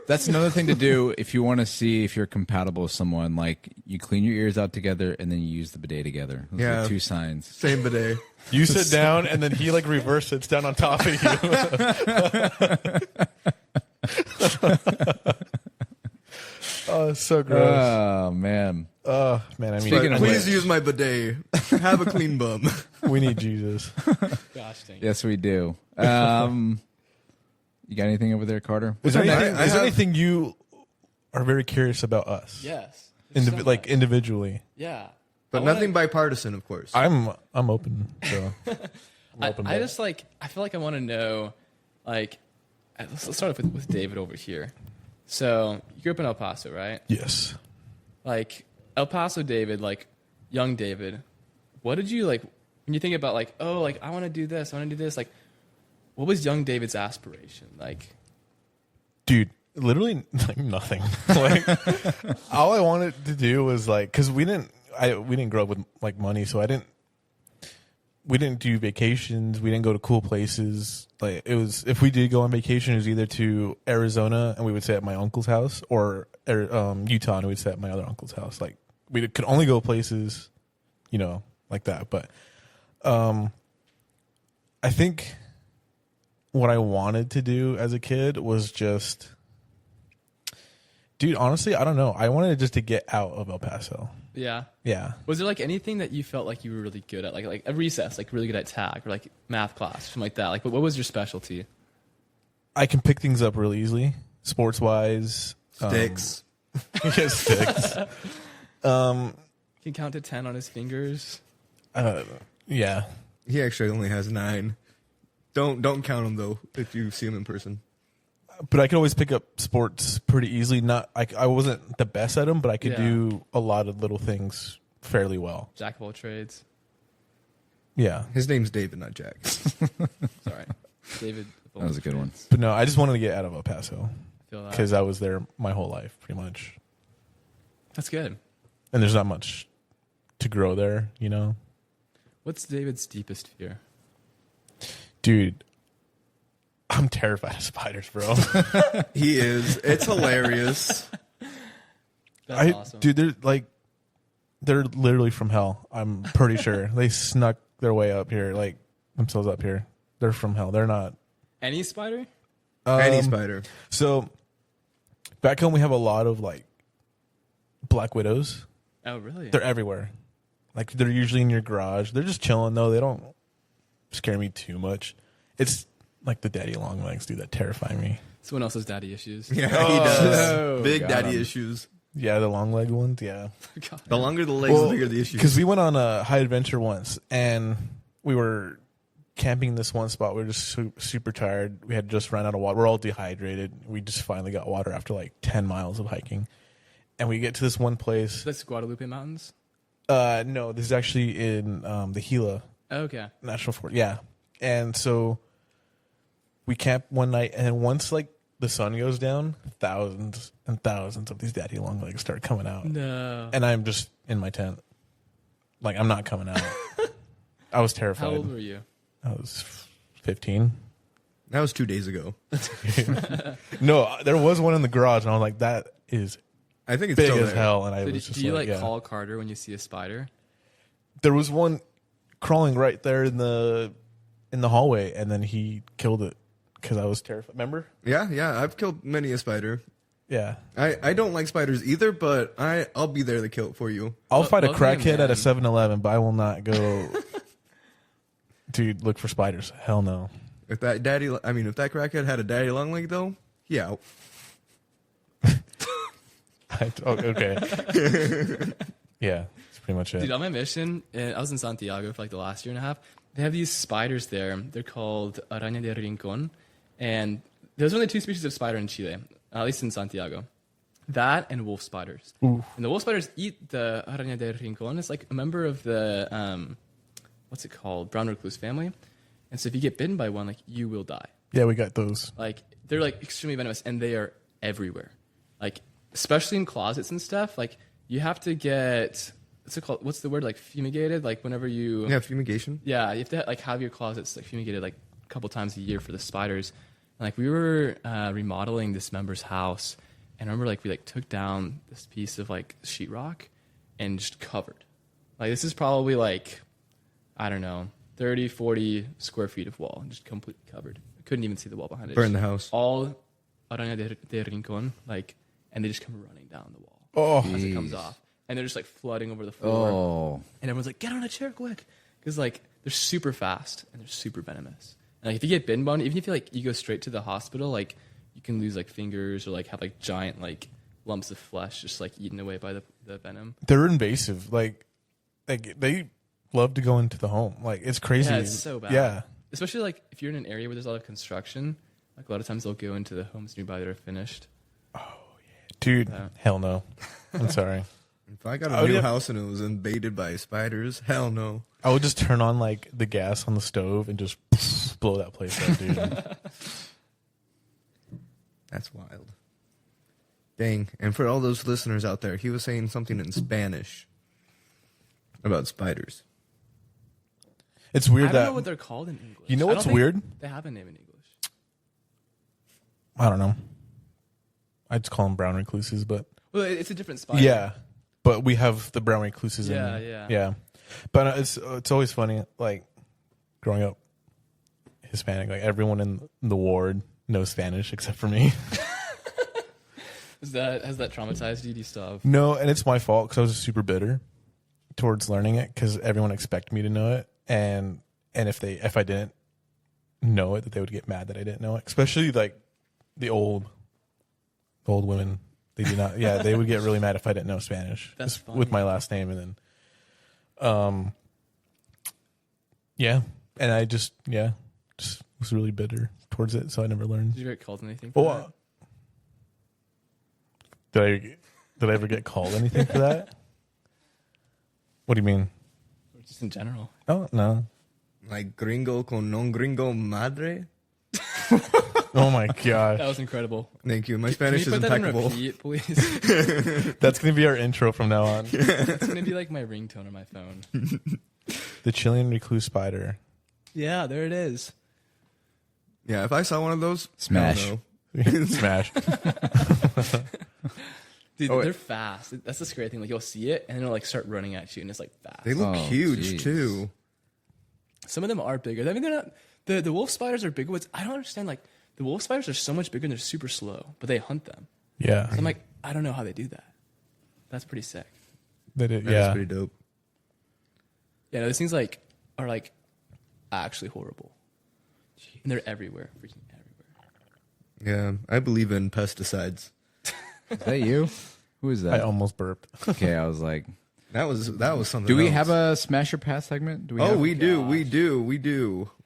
That's another thing to do if you want to see if you're compatible with someone. Like, you clean your ears out together, and then you use the bidet together. Those are two signs. Same bidet. You sit down, and then he like reverse sits down on top of you. Oh, it's so gross. Oh, man. Oh, man. I mean, Speaking of Please which- use my bidet. Have a clean bum. we need Jesus. Gosh dang. Yes, we do. You got anything over there, Carter? Is there I anything, have- anything you are very curious about us? Yes. There's so Like much. individually. Yeah. But I wanna- nothing bipartisan, of course. I'm open. So I just like, I feel like I want to know, like, let's start off with David over here. So you grew up in El Paso, right? yes. Like El Paso David, like young David, what did you like when you think about like, oh, like I want to do this, I want to do this, like what was young David's aspiration? Like, Dude, literally like nothing. Like all I wanted to do was like, because we didn't grow up with like money, so we didn't do vacations, we didn't go to cool places. Like it was, if we did go on vacation, it was either to Arizona and we would stay at my uncle's house, or Utah and we'd stay at my other uncle's house. Like we could only go places, like that. But I think what I wanted to do as a kid was just, dude, honestly, I don't know. I wanted just to get out of El Paso. yeah. Yeah. Was there like anything that you felt like you were really good at, like a recess, like really good at tag or like math class, something like that? Like, what was your specialty? I can pick things up really easily, sports wise. Sticks. Yeah, sticks. Can count to 10 on his fingers. Yeah. He actually only has 9. Don't count him though if you see him in person. But I could always pick up sports pretty easily. Not I wasn't the best at them, but I could Yeah. do a lot of little things fairly well. Jack of all trades. Yeah. His name's David, not Jack. Sorry. David. That was a good one. But no, I just wanted to get out of El Paso because I was there my whole life, pretty much. That's good. And there's not much to grow there, you know? What's David's deepest fear? Dude, I'm terrified of spiders, bro. He is. It's hilarious. That's awesome. Dude, they're literally from hell. I'm pretty sure. They snuck their way up here, like themselves up here. They're from hell. They're not. Any spider? Any spider. So back home, we have a lot of like black widows. Oh, really? They're everywhere. Like they're usually in your garage. They're just chilling though. They don't scare me too much. It's like the daddy long legs, dude, that terrify me. Someone else's daddy issues. Yeah, he does. Oh, Big daddy 'em. issues. Yeah, the long leg ones. Yeah. God. The longer the legs, the bigger the issues. Because we went on a high adventure once, and we were camping in this one spot. We were just super tired. We had just run out of water. We're all dehydrated. We just finally got water after like 10 miles of hiking. And we get to this one place. That's Guadalupe Mountains? No, this is actually in the Gila Okay. National Forest. Yeah. And so we camped one night, and once like the sun goes down, thousands and thousands of these daddy long legs start coming out. No. And I'm just in my tent. Like, I'm not coming out. I was terrified. How old were you? I was 15. That was 2 days ago. No, there was one in the garage, and I was like, that is I think it's big still as there. hell. And I So was just do you like yeah. call Carter when you see a spider? There was one crawling right there in the hallway, and then he killed it because I was terrified. Remember? Yeah. I've killed many a spider. Yeah. I don't like spiders either, but I'll be there to kill it for you. I'll fight a Love him, crackhead at a man. 7-Eleven, but I will not go, dude, look for spiders. Hell no. If that crackhead had a daddy long leg though, he out. Okay. Yeah, that's pretty much it. Dude, on my mission, I was in Santiago for like the last year and a half. They have these spiders there. They're called araña de rincón. And there's only 2 species of spider in Chile, at least in Santiago. That and wolf spiders. Ooh. And the wolf spiders eat the araña de rincón. It's like a member of the, what's it called? Brown recluse family. And so if you get bitten by one, like, you will die. Yeah, we got those. Like, they're like extremely venomous, and they are everywhere. Like, especially in closets and stuff. Like, you have to get, what's it called? What's the word? Like, fumigated? Like, whenever you... Yeah, fumigation. Yeah, you have to like have your closets like fumigated like a couple times a year for the spiders. And, like, we were remodeling this member's house, and I remember like we like took down this piece of like sheetrock and just covered. Like, this is probably like, I don't know, 30, 40 square feet of wall, and just completely covered. I couldn't even see the wall behind it. Burn the house. All araña de rincón, like, and they just come running down the wall Oh, as it comes off. And they're just like flooding over the floor. Oh, And everyone's like, get on a chair quick. Because like they're super fast and they're super venomous. And like if you get bitten by one, even if you go straight to the hospital, like you can lose like fingers or like have like giant like lumps of flesh just like eaten away by the venom. they're invasive. Like they love to go into the home. Like, it's crazy. Yeah, it's so bad. Yeah. Especially like if you're in an area where there's a lot of construction, like a lot of times they'll go into the homes nearby that are finished. Dude, Yeah. hell no. I'm sorry. If I got a new house and it was invaded by spiders, hell no. I would just turn on like the gas on the stove and just blow that place up, dude. That's wild. Dang. And for all those listeners out there, he was saying something in Spanish about spiders. It's weird I don't that know what they're called in English. You know I don't what's think weird? They have a name in English. I don't know. I just call them brown recluses, but Well, it's a different spider. yeah. But we have the brown recluses. Yeah. But it's always funny, like growing up Hispanic, like everyone in the ward knows Spanish except for me. Has that traumatized you? Do you still have? No, and it's my fault because I was super bitter towards learning it because everyone expected me to know it, and if I didn't know it, that they would get mad that I didn't know it. Especially like the old women. They do not. Yeah, they would get really mad if I didn't know Spanish. That's Just with my last name, and then, yeah, and I just was really bitter towards it, so I never learned. Did you get called anything for that? Did I ever get called anything for that? What do you mean? Or just in general? Oh no, Like gringo con non gringo madre. Oh my gosh. That was incredible. Thank you. My Spanish is Can you put impeccable. that in repeat, please? That's going to be our intro from now on. It's gonna be like my ringtone on my phone. The Chilean recluse spider. Yeah, there it is. Yeah, if I saw one of those, Smash. hell no. Smash. Dude, they're fast. That's the scary thing. Like you'll see it and it'll like start running at you, and it's like fast. They look huge geez. too. Some of them are bigger. I mean, they're not. The wolf spiders are bigger. I don't understand. Like the wolf spiders are so much bigger and they're super slow, but they hunt them. Yeah. So I'm like, I don't know how they do that. That's pretty sick. That is, That's pretty dope. Yeah, no, these things like are like actually horrible, and they're everywhere, freaking everywhere. Yeah, I believe in pesticides. Is that you? Who is I that? almost burped. Okay, I was like, That was something. do we else. have a Smash or Pass segment? Do we Oh, have we do.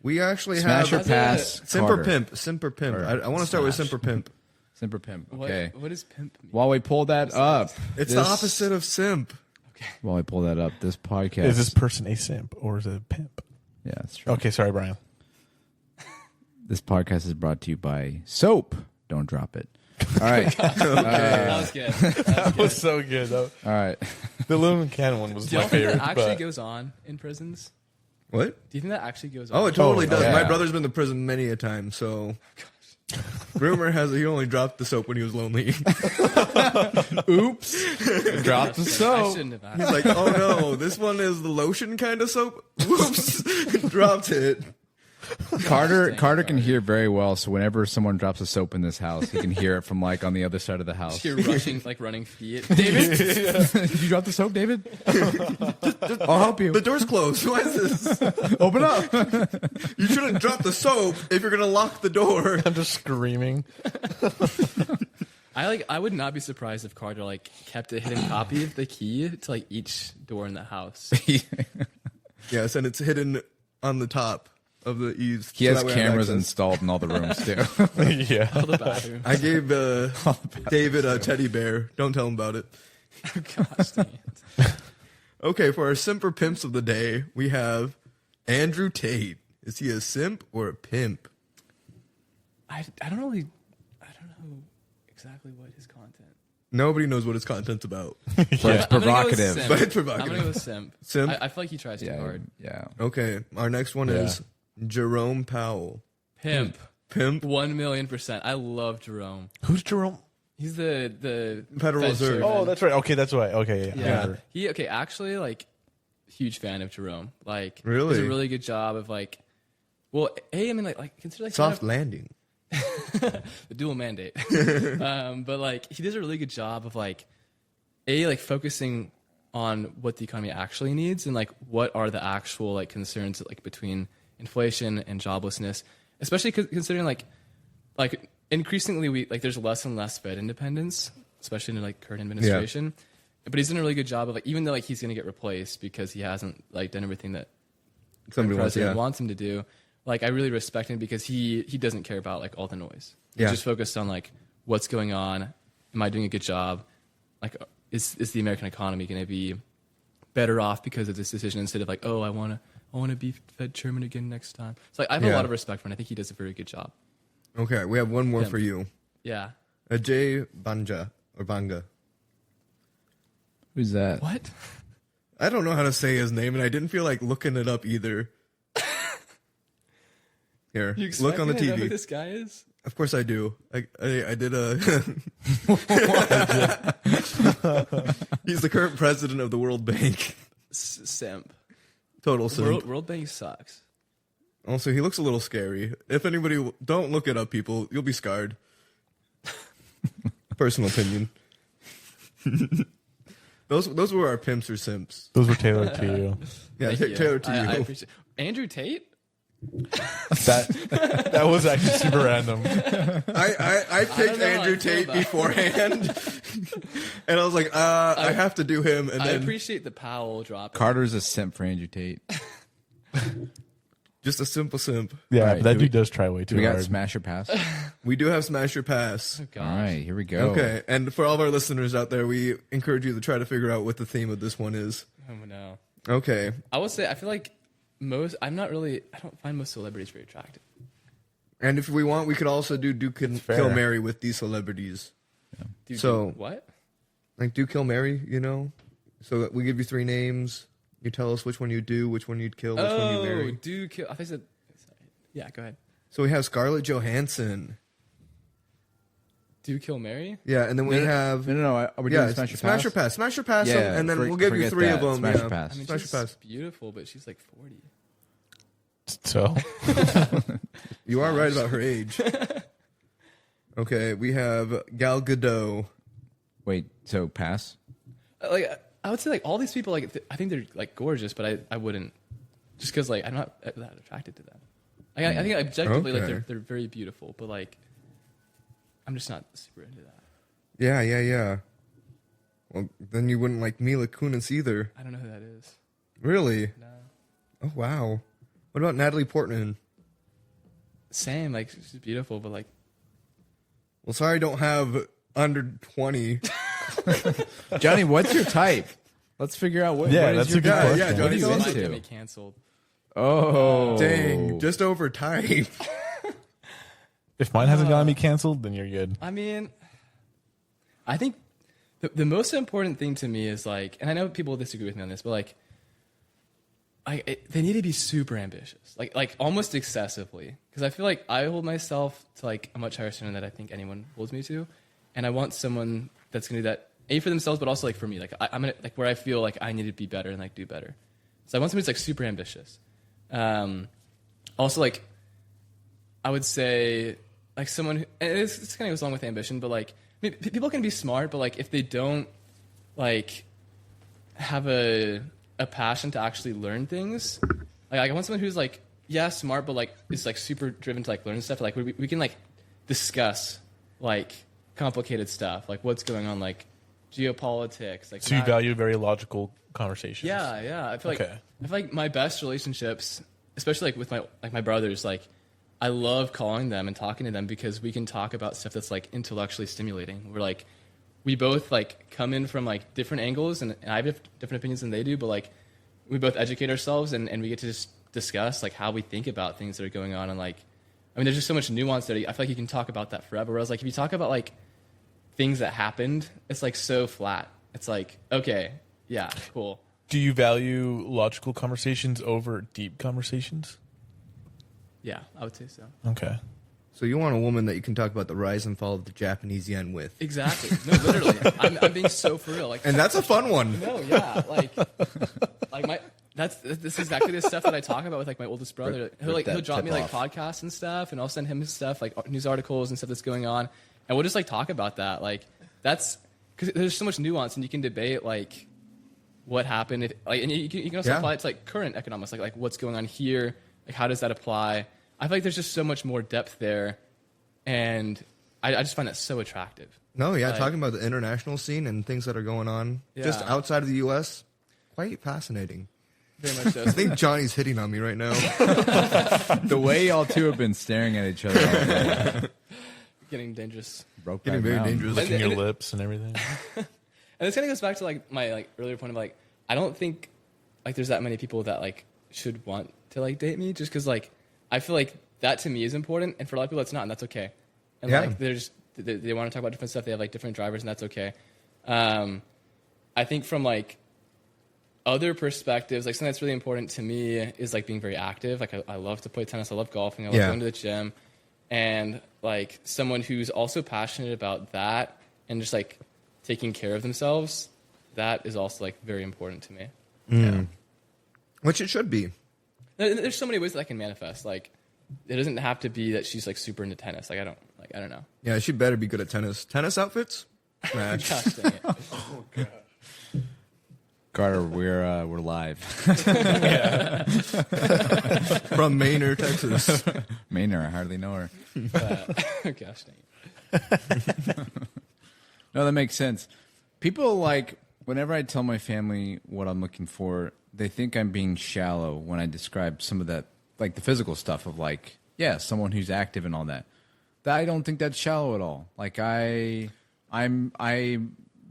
We actually Smash or have Pass? Simper Carter. Pimp. I want to start with Simper Pimp. Simper Pimp. Okay. What does pimp mean? While we pull that up, It's the opposite of simp. While we pull that up, this podcast. Is this person a simp or is it a pimp? Yeah, that's true. Okay, sorry, Brian. This podcast is brought to you by soap. Don't drop it. All right. That was good. That was so good, though. All right. The aluminum can one was Do you my think favorite. that actually but- goes on in prisons? What? Do you think that actually goes on? Oh, it totally Oh, does. yeah. My brother's been to prison many a time, so. Rumor has it he only dropped the soap when he was lonely. Oops. Drop the I soap. shouldn't have asked. He's like, oh no, this one is the lotion kind of soap. Whoops. Dropped it. Carter can hear very well, so whenever someone drops a soap in this house, he can hear it from like on the other side of the house. You're rushing, like running feet. David, Did you drop the soap, David? I'll help you. The door's closed. Why is this? Open up. You shouldn't drop the soap if you're going to lock the door. I'm just screaming. I would not be surprised if Carter like kept a hidden copy of the key to like each door in the house. Yes, and it's hidden on the top of the eaves. He so has that way I have cameras access. installed in all the rooms too. Yeah. All the bathrooms. I gave David a teddy bear. Don't tell him about it. Oh, gosh, dang it. Okay, for our simper pimps of the day, we have Andrew Tate. Is he a simp or a pimp? I don't know exactly what his content. Nobody knows what his content's about. But it's I'm gonna go with provocative. simp. But it's I'm gonna provocative. go with simp. Simp? I feel like he tries too Yeah, hard. yeah. Okay, our next one is Jerome Powell. Pimp. Pimp? 1,000,000%. I love Jerome. Who's Jerome? He's the Federal Fed Reserve. chairman. Oh, that's right. Okay, that's right. Okay, yeah. I Yeah. remember. Actually, like, huge fan of Jerome. Like, Really? does a really good job of like, well, I mean, like consider like Soft landing. the dual mandate. But like, he does a really good job of like, like focusing on what the economy actually needs and like what are the actual like concerns like between inflation and joblessness, especially considering like increasingly we like there's less and less Fed independence, especially in like current administration. But he's done a really good job of like, even though like he's going to get replaced because he hasn't like done everything that the president wants him to do. Like, I really respect him because he doesn't care about like all the noise. He's just focused on like what's going on. Am I doing a good job? Like, is the American economy going to be better off because of this decision instead of like, oh, I want to be Fed chairman again next time. So like, I have a lot of respect for him. I think he does a very good job. Okay, we have one more for you. Yeah. Ajay Banga or Banga. Who's that? What? I don't know how to say his name, and I didn't feel like looking it up either. Here, You look on the expect me to know who TV. this guy is? Of course I do. I did a. He's the current president of the World Bank. Simp. Total simp. World Bank sucks. Also, he looks a little scary. If anybody, don't look it up, people. You'll be scarred. Personal opinion. Those were our pimps or simps. Those were tailored to you. Yeah, Thank you. tailored to you. I appreciate Andrew Tate? That was actually super random. I picked know how Andrew I feel Tate about it. beforehand, and I was like, I have to do him. And I then appreciate the Powell drop. Carter's a simp for Andrew Tate. just a simple simp. Yeah, All right, but that do we- dude does try way too We got hard. Smash or Pass. We do have Smash or Pass. Oh, gosh. All right, here we go. Okay, and for all of our listeners out there, we encourage you to try to figure out what the theme of this one is. Oh, no. Okay, I will say, I feel like I don't find most celebrities very attractive. And if we want, we could also do Kill Mary with these celebrities. Yeah. So what? Like do Kill Mary, you know? So we give you 3 names. You tell us which one you do, which one you'd kill, which one you marry. Do kill. I think said. Yeah, go ahead. So we have Scarlett Johansson. Do kill Mary? Yeah, and then we have... No. Are we doing Smash or Pass? Smash or Pass. Smash or Pass, Yeah, and then we'll give you 3 of them. Smash or Pass. I mean, Smash she's or Pass. beautiful, but she's like 40. So You are right about her age. Okay, we have Gal Gadot. Wait, so pass? Like, I would say like all these people, like I think they're like gorgeous, but I wouldn't, just because like I'm not that attracted to them. Like, I think objectively like they're very beautiful, but like I'm just not super into that. Yeah. Well, then you wouldn't like Mila Kunis either. I don't know who that is. Really? No. Oh wow. What about Natalie Portman? Same, like she's beautiful, but like. Well, sorry, I don't have under 20. Johnny, what's your type? Let's figure out what. Yeah, what that's is your a good type? question. Yeah, Johnny, What are you Might get into? me canceled. Oh, Dang, just over type. if mine hasn't gotten me canceled, then you're good. I mean, I think the most important thing to me is like, and I know people disagree with me on this, but like, they need to be super ambitious, like almost excessively, because I feel like I hold myself to like a much higher standard than I think anyone holds me to, and I want someone that's gonna do that for themselves, but also like for me, like I'm gonna like where I feel like I need to be better and like do better. So I want somebody who's like super ambitious. Also, like I would say like someone who, and it's kind of goes along with ambition, but like I mean, people can be smart, but like if they don't like have a passion to actually learn things, like I want someone who's like smart, but like is like super driven to like learn stuff. Like we can like discuss like complicated stuff, like what's going on, like geopolitics. Like So you value very logical conversations. Yeah. I feel like my best relationships, especially like with my brothers, like I love calling them and talking to them because we can talk about stuff that's like intellectually stimulating. We're like, we both like come in from like different angles, and I have different opinions than they do, but like we both educate ourselves and we get to just discuss like how we think about things that are going on. And like, I mean, there's just so much nuance there. I feel like you can talk about that forever. Whereas like if you talk about like things that happened, it's like so flat. It's like, okay, yeah, cool. Do you value logical conversations over deep conversations? Yeah, I would say so. Okay. So you want a woman that you can talk about the rise and fall of the Japanese yen with. Exactly. No, literally. I'm being so for real. Like, And that's a fun one. no, yeah, like this is exactly the stuff that I talk about with like my oldest brother. He'll drop me like podcasts and stuff, and I'll send him his stuff, like news articles and stuff that's going on, and we'll just like talk about that. Like that's because there's so much nuance, and you can debate like what happened, and you can also apply it to like current economics, like what's going on here, like how does that apply. I feel like there's just so much more depth there, and I just find that so attractive. No, yeah, Like- talking about the international scene and things that are going on just Yeah. outside of the U.S., quite fascinating. Very much so. I think Johnny's hitting on me right now. The way y'all two have been staring at each other, all day, Getting dangerous. broke Getting back very down. dangerous. Licking your lips and everything. And this kind of goes back to like my like earlier point of like I don't think like there's that many people that like should want to like date me, just because like I feel like that to me is important, and for a lot of people it's not, and that's okay. And Yeah. like they want to talk about different stuff. They have like different drivers, and that's okay. I think from like other perspectives, like something that's really important to me is like being very active. Like I love to play tennis. I love golfing. I love going to the gym, and like someone who's also passionate about that and just like taking care of themselves. That is also like very important to me. Yeah. Which it should be. There's so many ways that I can manifest. Like, it doesn't have to be that she's like super into tennis. Like, I don't know. Yeah, she better be good at tennis. Tennis outfits? Smash. Gosh dang it. Oh, God. Carter, we're live. From Manor, Texas. Maynard, I hardly know her. Gosh dang it. No, that makes sense. People like, whenever I tell my family what I'm looking for, they think I'm being shallow when I describe some of that, like the physical stuff of like, yeah, someone who's active and all that. I don't think that's shallow at all. Like I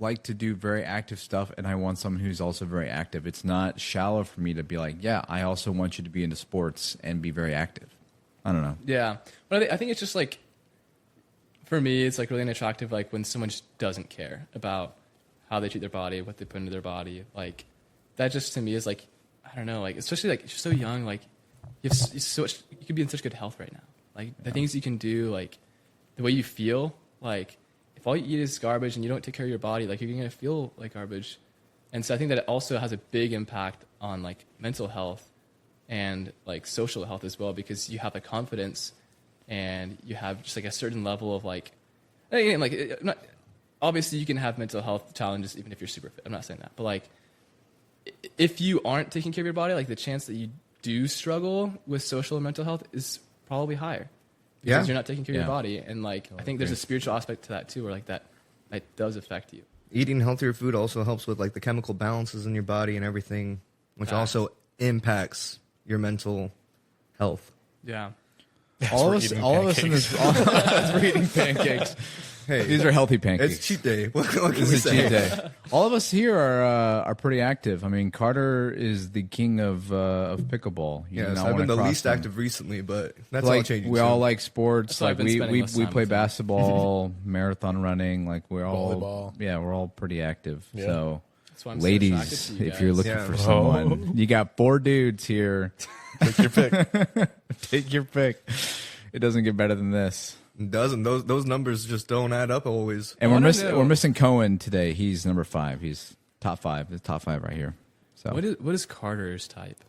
like to do very active stuff, and I want someone who's also very active. It's not shallow for me to be like, yeah, I also want you to be into sports and be very active. I don't know. Yeah. But I think it's just like, for me, it's like really unattractive, like when someone just doesn't care about how they treat their body, what they put into their body. Like that just to me is like, I don't know, like especially like you're so young, like you could be in such good health right now. Like the things you can do, like the way you feel, like if all you eat is garbage and you don't take care of your body, like you're going to feel like garbage. And so I think that it also has a big impact on like mental health and like social health as well, because you have the confidence and you have just like a certain level of like, again, like obviously you can have mental health challenges even if you're super fit. I'm not saying that, but like if you aren't taking care of your body, like the chance that you do struggle with social and mental health is probably higher. Because you're not taking care of your body. And like I think there's a spiritual aspect to that too, where like that does affect you. Eating healthier food also helps with like the chemical balances in your body and everything, which also impacts your mental health. Yeah. All of us in this we're eating pancakes. Hey, these are healthy pancakes. It's cheat day. What can we It's say? cheat day. All of us here are pretty active. I mean, Carter is the king of pickleball. Yes, I've been the least active recently, but that's all changing. We all like sports. Like we play with basketball, marathon running. Like we're all volleyball. we're all pretty active. Yeah. So, That's why I'm ladies, so attracted to you if you're looking Yeah. for someone, you got 4 dudes here. Take your pick. Take your pick. It doesn't get better than this. It doesn't. Those numbers just don't add up always. And we're missing Cohen today. He's number 5. He's top 5. The top 5 right here. So What is Carter's type?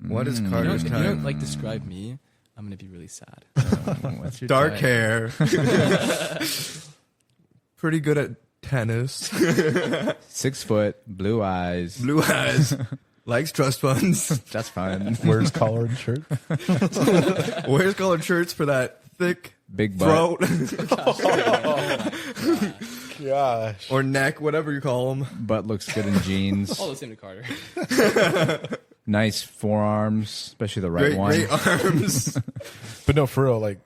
What is Carter's If type? you don't like describe me, I'm gonna be really sad. what's your Dark type? hair. Pretty good at tennis. 6 foot, blue eyes. Blue eyes. Likes trust funds. That's fine. Wears collared shirt. Wears colored shirts for that thick Big butt. throat. Gosh. Or neck, whatever you call them. Butt looks good in jeans. All the same to Carter. Nice forearms, especially the right one. Great arms. But no, for real, like,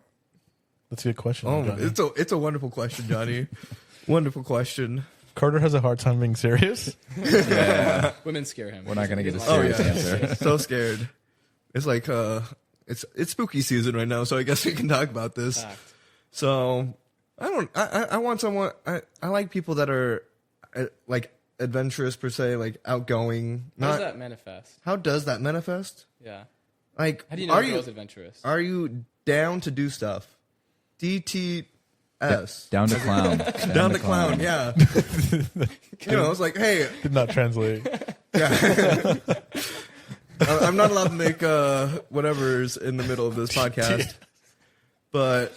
that's a good question. Oh, Johnny. it's a wonderful question, Johnny. Wonderful question. Carter has a hard time being serious. Yeah. Women scare him. We're not going to get a Oh, serious answer. So scared. It's like it's spooky season right now, so I guess we can talk about this. Fact. So I want someone. I like people that are like adventurous per se, like outgoing. How does that manifest? How does that manifest? Yeah. Like, How do you know a girl's adventurous? Are you down to do stuff? DTS. Down to clown. Down to clown, yeah. You know, it's like, hey, Did not translate. yeah. I'm not allowed to make whatever's in the middle of this podcast, but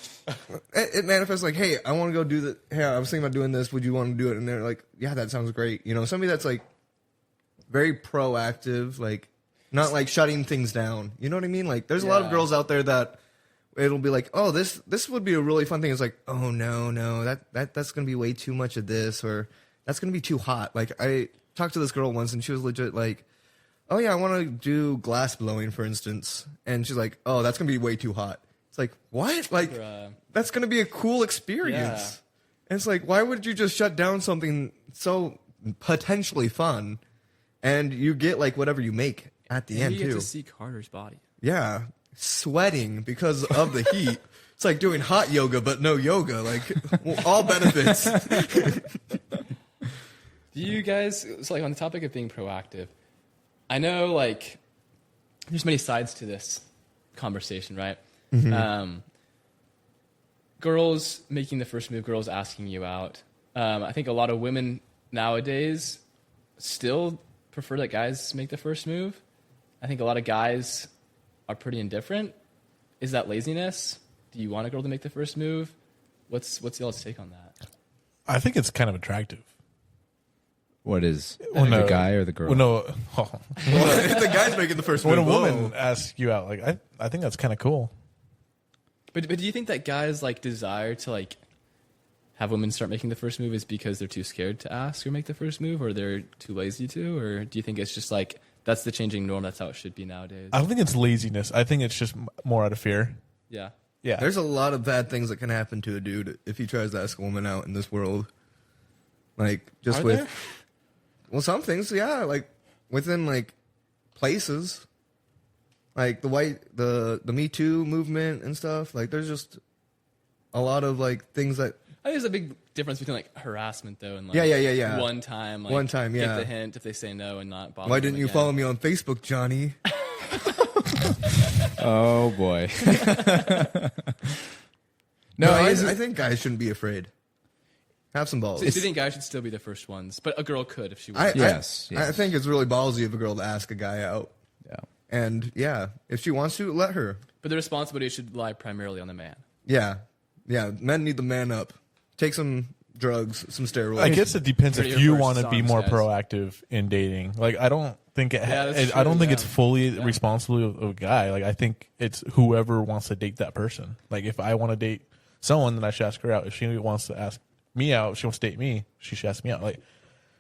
it manifests like, hey, I want to go do the. Hey, I was thinking about doing this. Would you want to do it? And they're like, yeah, that sounds great. You know, somebody that's like very proactive, like not like shutting things down. You know what I mean? Like, there's a lot of girls out there that it'll be like, oh, this would be a really fun thing. It's like, oh no, that's gonna be way too much of this, or that's gonna be too hot. Like, I talked to this girl once, and she was legit like, oh yeah, I want to do glass blowing, for instance. And she's like, oh, that's going to be way too hot. It's like, what? Like, that's going to be a cool experience. Yeah. And it's like, why would you just shut down something so potentially fun and you get like whatever you make at the end you too? get to see Carter's body. Yeah. Sweating because of the heat. It's like doing hot yoga, but no yoga. Like, all benefits. Do you guys, so like on the topic of being proactive, I know, like, there's many sides to this conversation, right? Mm-hmm. Girls making the first move, girls asking you out. I think a lot of women nowadays still prefer that guys make the first move. I think a lot of guys are pretty indifferent. Is that laziness? Do you want a girl to make the first move? What's y'all's take on that? I think it's kind of attractive. What is no. the guy or the girl? Well, no. Well, if the guy's making the first When a move, woman asks you out, like, I think that's kind of cool. But do you think that guys like desire to like have women start making the first move is because they're too scared to ask or make the first move, or they're too lazy to, or do you think it's just like that's the changing norm, that's how it should be nowadays? I don't think it's laziness. I think it's just more out of fear. Yeah. Yeah. There's a lot of bad things that can happen to a dude if he tries to ask a woman out in this world. Like just Are with there? well, some things, yeah, like within like places, like the Me Too movement and stuff. Like there's just a lot of like things that. I think there's a big difference between like harassment though and like Yeah. one time, Yeah. get the hint if they say no and not bother. Why didn't you again. follow me on Facebook, Johnny? Oh boy. No, I think guys shouldn't be afraid. Have some balls. So you think guys should still be the first ones, but a girl could if she wanted. Yes. I think it's really ballsy of a girl to ask a guy out. Yeah. And yeah, if she wants to, let her. But the responsibility should lie primarily on the man. Yeah. Men need to man up. Take some drugs, some steroids. I guess it depends Heard if it here you first, want to be songs, more guys. proactive in dating. Like I don't think that's I don't true, think yeah. it's fully responsibility of a guy. Like I think it's whoever wants to date that person. Like if I want to date someone, then I should ask her out. If she wants to ask me out, if she wants to date me, she should ask me out. Like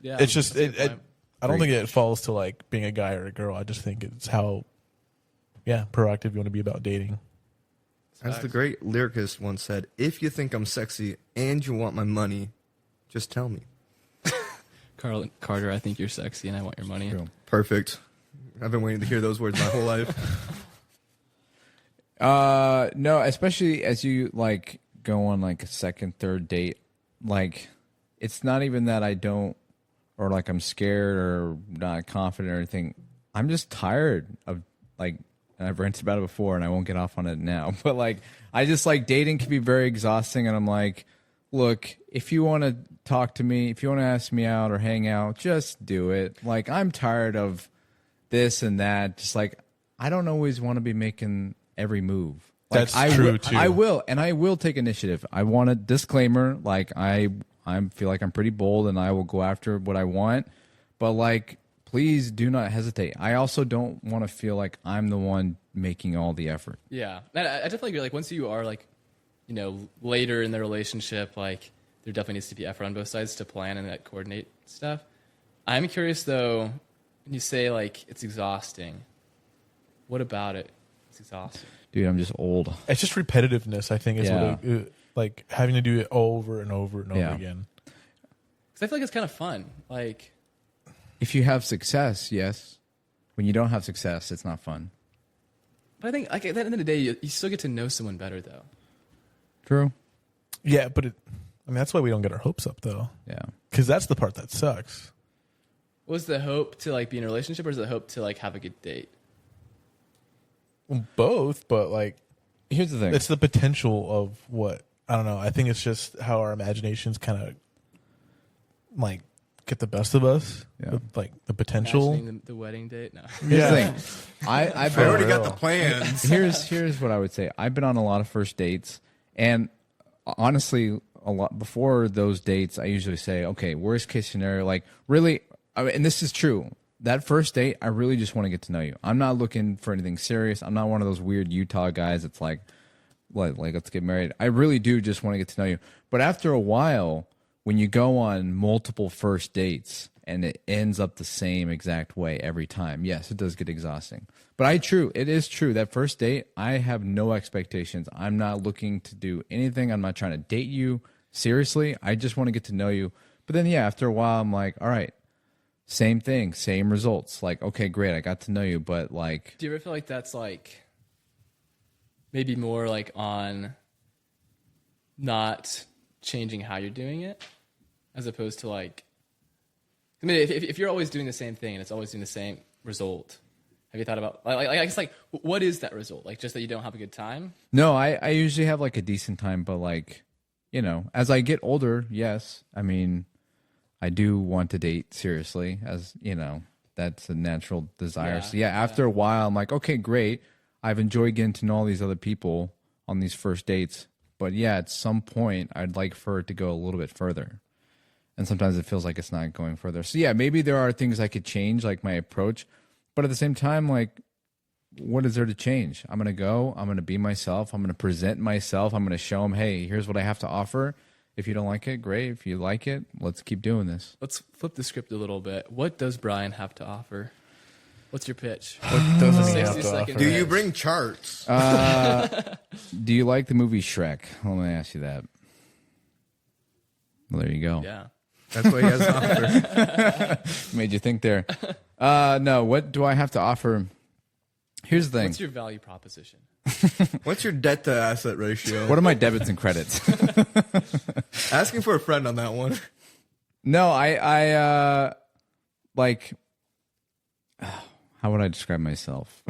Yeah, it's just that's a good point. I don't think it falls to like being a guy or a girl. I just think it's how proactive you want to be about dating. As the great lyricist once said, if you think I'm sexy and you want my money, just tell me. Carter, I think you're sexy and I want your money. True. Perfect. I've been waiting to hear those words my whole life. No, especially as you like go on like a second, third date. Like, it's not even that I don't, or like I'm scared or not confident or anything. I'm just tired of like, and I've ranted about it before and I won't get off on it now, but like, I just like dating can be very exhausting. And I'm like, look, if you want to talk to me, if you want to ask me out or hang out, just do it. Like, I'm tired of this and that. Just like, I don't always want to be making every move. Like, That's true too. I will take initiative. I want a disclaimer. Like I feel like I'm pretty bold and I will go after what I want. But like, please do not hesitate. I also don't want to feel like I'm the one making all the effort. Yeah, and I definitely agree. Like once you are like, you know, later in the relationship, like there definitely needs to be effort on both sides to plan and coordinate stuff. I'm curious though, when you say like it's exhausting, what about it? It's exhausting. Dude, I'm just old. It's just repetitiveness. I think is Yeah. what like having to do it over and over and over Yeah. again. Because I feel like it's kind of fun. Like, If you have success, yes. When you don't have success, it's not fun. but I think like at the end of the day, you still get to know someone better though. True. Yeah, but that's why we don't get our hopes up though. Yeah. Because that's the part that sucks. Was the hope to like be in a relationship, or is the hope to like have a good date? Well, both, but like Here's the thing. it's the potential of what I don't know. I think it's just how our imaginations kind of like get the best of us. Yeah. With, like the potential. Imagining the wedding date? No. Here's the thing. I've I already been, got the plans. here's what I would say. I've been on a lot of first dates, and honestly, a lot before those dates, I usually say, okay, worst case scenario, like really, and this is true. That first date, I really just want to get to know you. I'm not looking for anything serious. I'm not one of those weird Utah guys that's like let's get married. I really do just want to get to know you. But after a while, when you go on multiple first dates and it ends up the same exact way every time, yes, it does get exhausting. But it is true. That first date, I have no expectations. I'm not looking to do anything. I'm not trying to date you seriously. I just want to get to know you. But then, yeah, after a while, I'm like, all right, same thing, same results. Like, okay, great, I got to know you, but like, Do you ever feel like that's like maybe more like on not changing how you're doing it, as opposed to like, I mean, if you're always doing the same thing and it's always doing the same result, have you thought about like I guess like what is that result? Like just that you don't have a good time? no, I usually have like a decent time, but like, you know, as I get older, yes, I mean, I do want to date seriously, as you know, that's a natural desire. Yeah, So yeah, after a while, I'm like, okay, great. I've enjoyed getting to know all these other people on these first dates, but yeah, at some point, I'd like for it to go a little bit further. And sometimes it feels like it's not going further. So yeah, maybe there are things I could change, like my approach, but at the same time, like, what is there to change? I'm going to go, I'm going to be myself, I'm going to present myself, I'm going to show them, hey, here's what I have to offer. If you don't like it, great. If you like it, let's keep doing this. Let's flip the script a little bit. What does Brian have to offer? What's your pitch? What doesn't he 60 have to second offer? Do you pitch. bring charts? Do you like the movie Shrek? Let me ask you that. Well, there you go. Yeah. That's what he has to offer. Made you think there. No, what do I have to offer? Here's the thing. What's your value proposition? What's your debt to asset ratio? What are my debits and credits? Asking for a friend on that one. No, I like, how would I describe myself?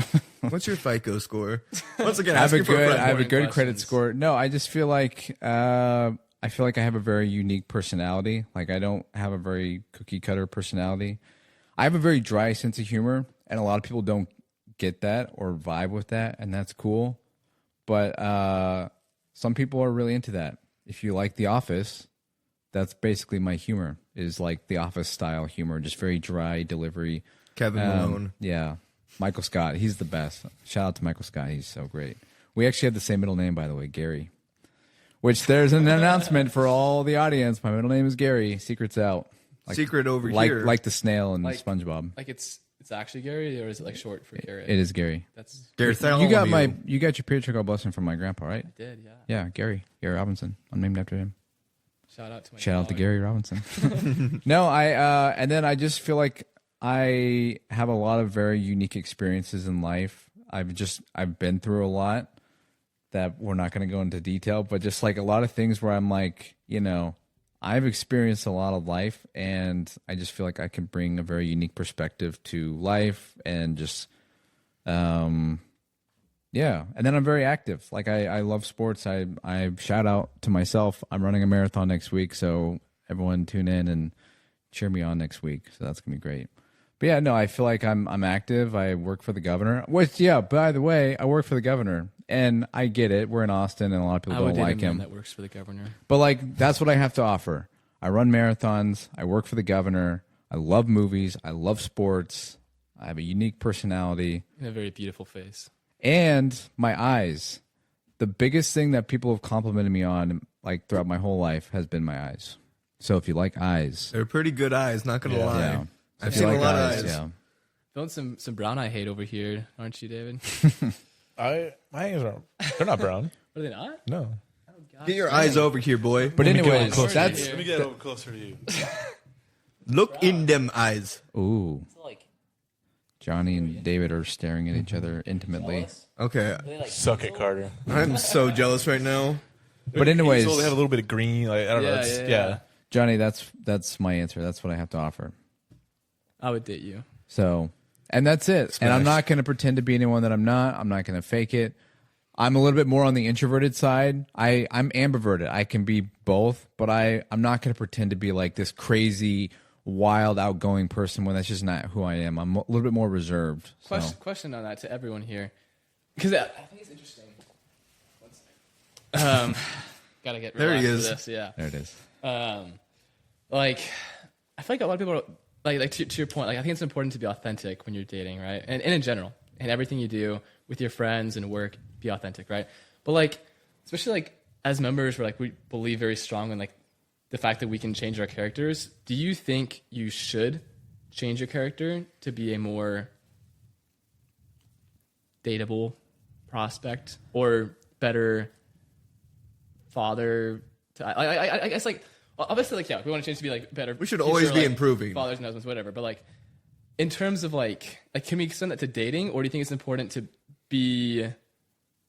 What's your FICO score? Once again, I have a asking for a friend. good Boring credit questions. score. No, I just feel like I have a very unique personality. Like I don't have a very cookie cutter personality. I have a very dry sense of humor, and a lot of people don't get that or vibe with that, and that's cool. But some people are really into that. If you like The Office, that's basically my humor, is like The Office style humor, just very dry delivery. Kevin Malone. Yeah. Michael Scott, he's the best. Shout out to Michael Scott, he's so great. We actually have the same middle name, by the way, Gary. Which there's an announcement for all the audience. My middle name is Gary. Secret's out. Secret over here. Like the snail in Like- SpongeBob. Like it's actually Gary, or is it like short for Garrett? It is Gary. That's You got your paycheck blessing from my grandpa, right? I did, yeah. Yeah, Gary Robinson. I'm named after him. Shout out to my Shout out to dog. Gary Robinson. No, and then I just feel like I have a lot of very unique experiences in life. I've been through a lot that we're not going to go into detail, but just like a lot of things where I'm like, I've experienced a lot of life, and I just feel like I can bring a very unique perspective to life, and just, yeah. And then I'm very active. Like I love sports. I shout out to myself. I'm running a marathon next week, so everyone tune in and cheer me on next week. So that's gonna be great. But yeah, no, I feel like I'm active. I work for the governor. Which, yeah, by the way, I work for the governor, and I get it. We're in Austin, and a lot of people don't like him. That works for the governor. But like, that's what I have to offer. I run marathons. I work for the governor. I love movies. I love sports. I have a unique personality. You have a very beautiful face. And my eyes. The biggest thing that people have complimented me on, like throughout my whole life, has been my eyes. So if you like eyes, They're pretty good eyes, not going to lie. yeah. I've If you seen like a lot of eyes. yeah. Feeling some brown eye hate over here, aren't you, David? My eyes are, they're not brown. Are they not? No. Get your eyes over here, boy. But anyways, closer that's here. Let me get a little closer to you. Look in them eyes. ooh. It's like Johnny and David are staring at each other intimately. Okay. they like Suck it, Carter. I'm so jealous right now. But anyways, So they have a little bit of green. Like, I don't know. Yeah, It's, yeah, yeah. yeah. Johnny, that's my answer. That's what I have to offer. I would date you. So, and that's it. And I'm not going to pretend to be anyone that I'm not. I'm not going to fake it. I'm a little bit more on the introverted side. I'm ambiverted. I can be both, but I'm not going to pretend to be like this crazy, wild, outgoing person when that's just not who I am. I'm a little bit more reserved. So. Question on that to everyone here, because I think it's interesting. One second. Gotta get There he relaxed is. for this. Yeah. There it is. Like I feel like a lot of people are, like to your point, like I think it's important to be authentic when you're dating, right? And in general, and everything you do with your friends and work, be authentic, right? But like, especially like as members, we believe very strong in like the fact that we can change our characters. Do you think you should change your character to be a more dateable prospect or better father? I guess like obviously like yeah, we want to change to be like better. We should always be improving. Fathers and husbands, whatever. But like in terms of like can we extend that to dating, or do you think it's important to be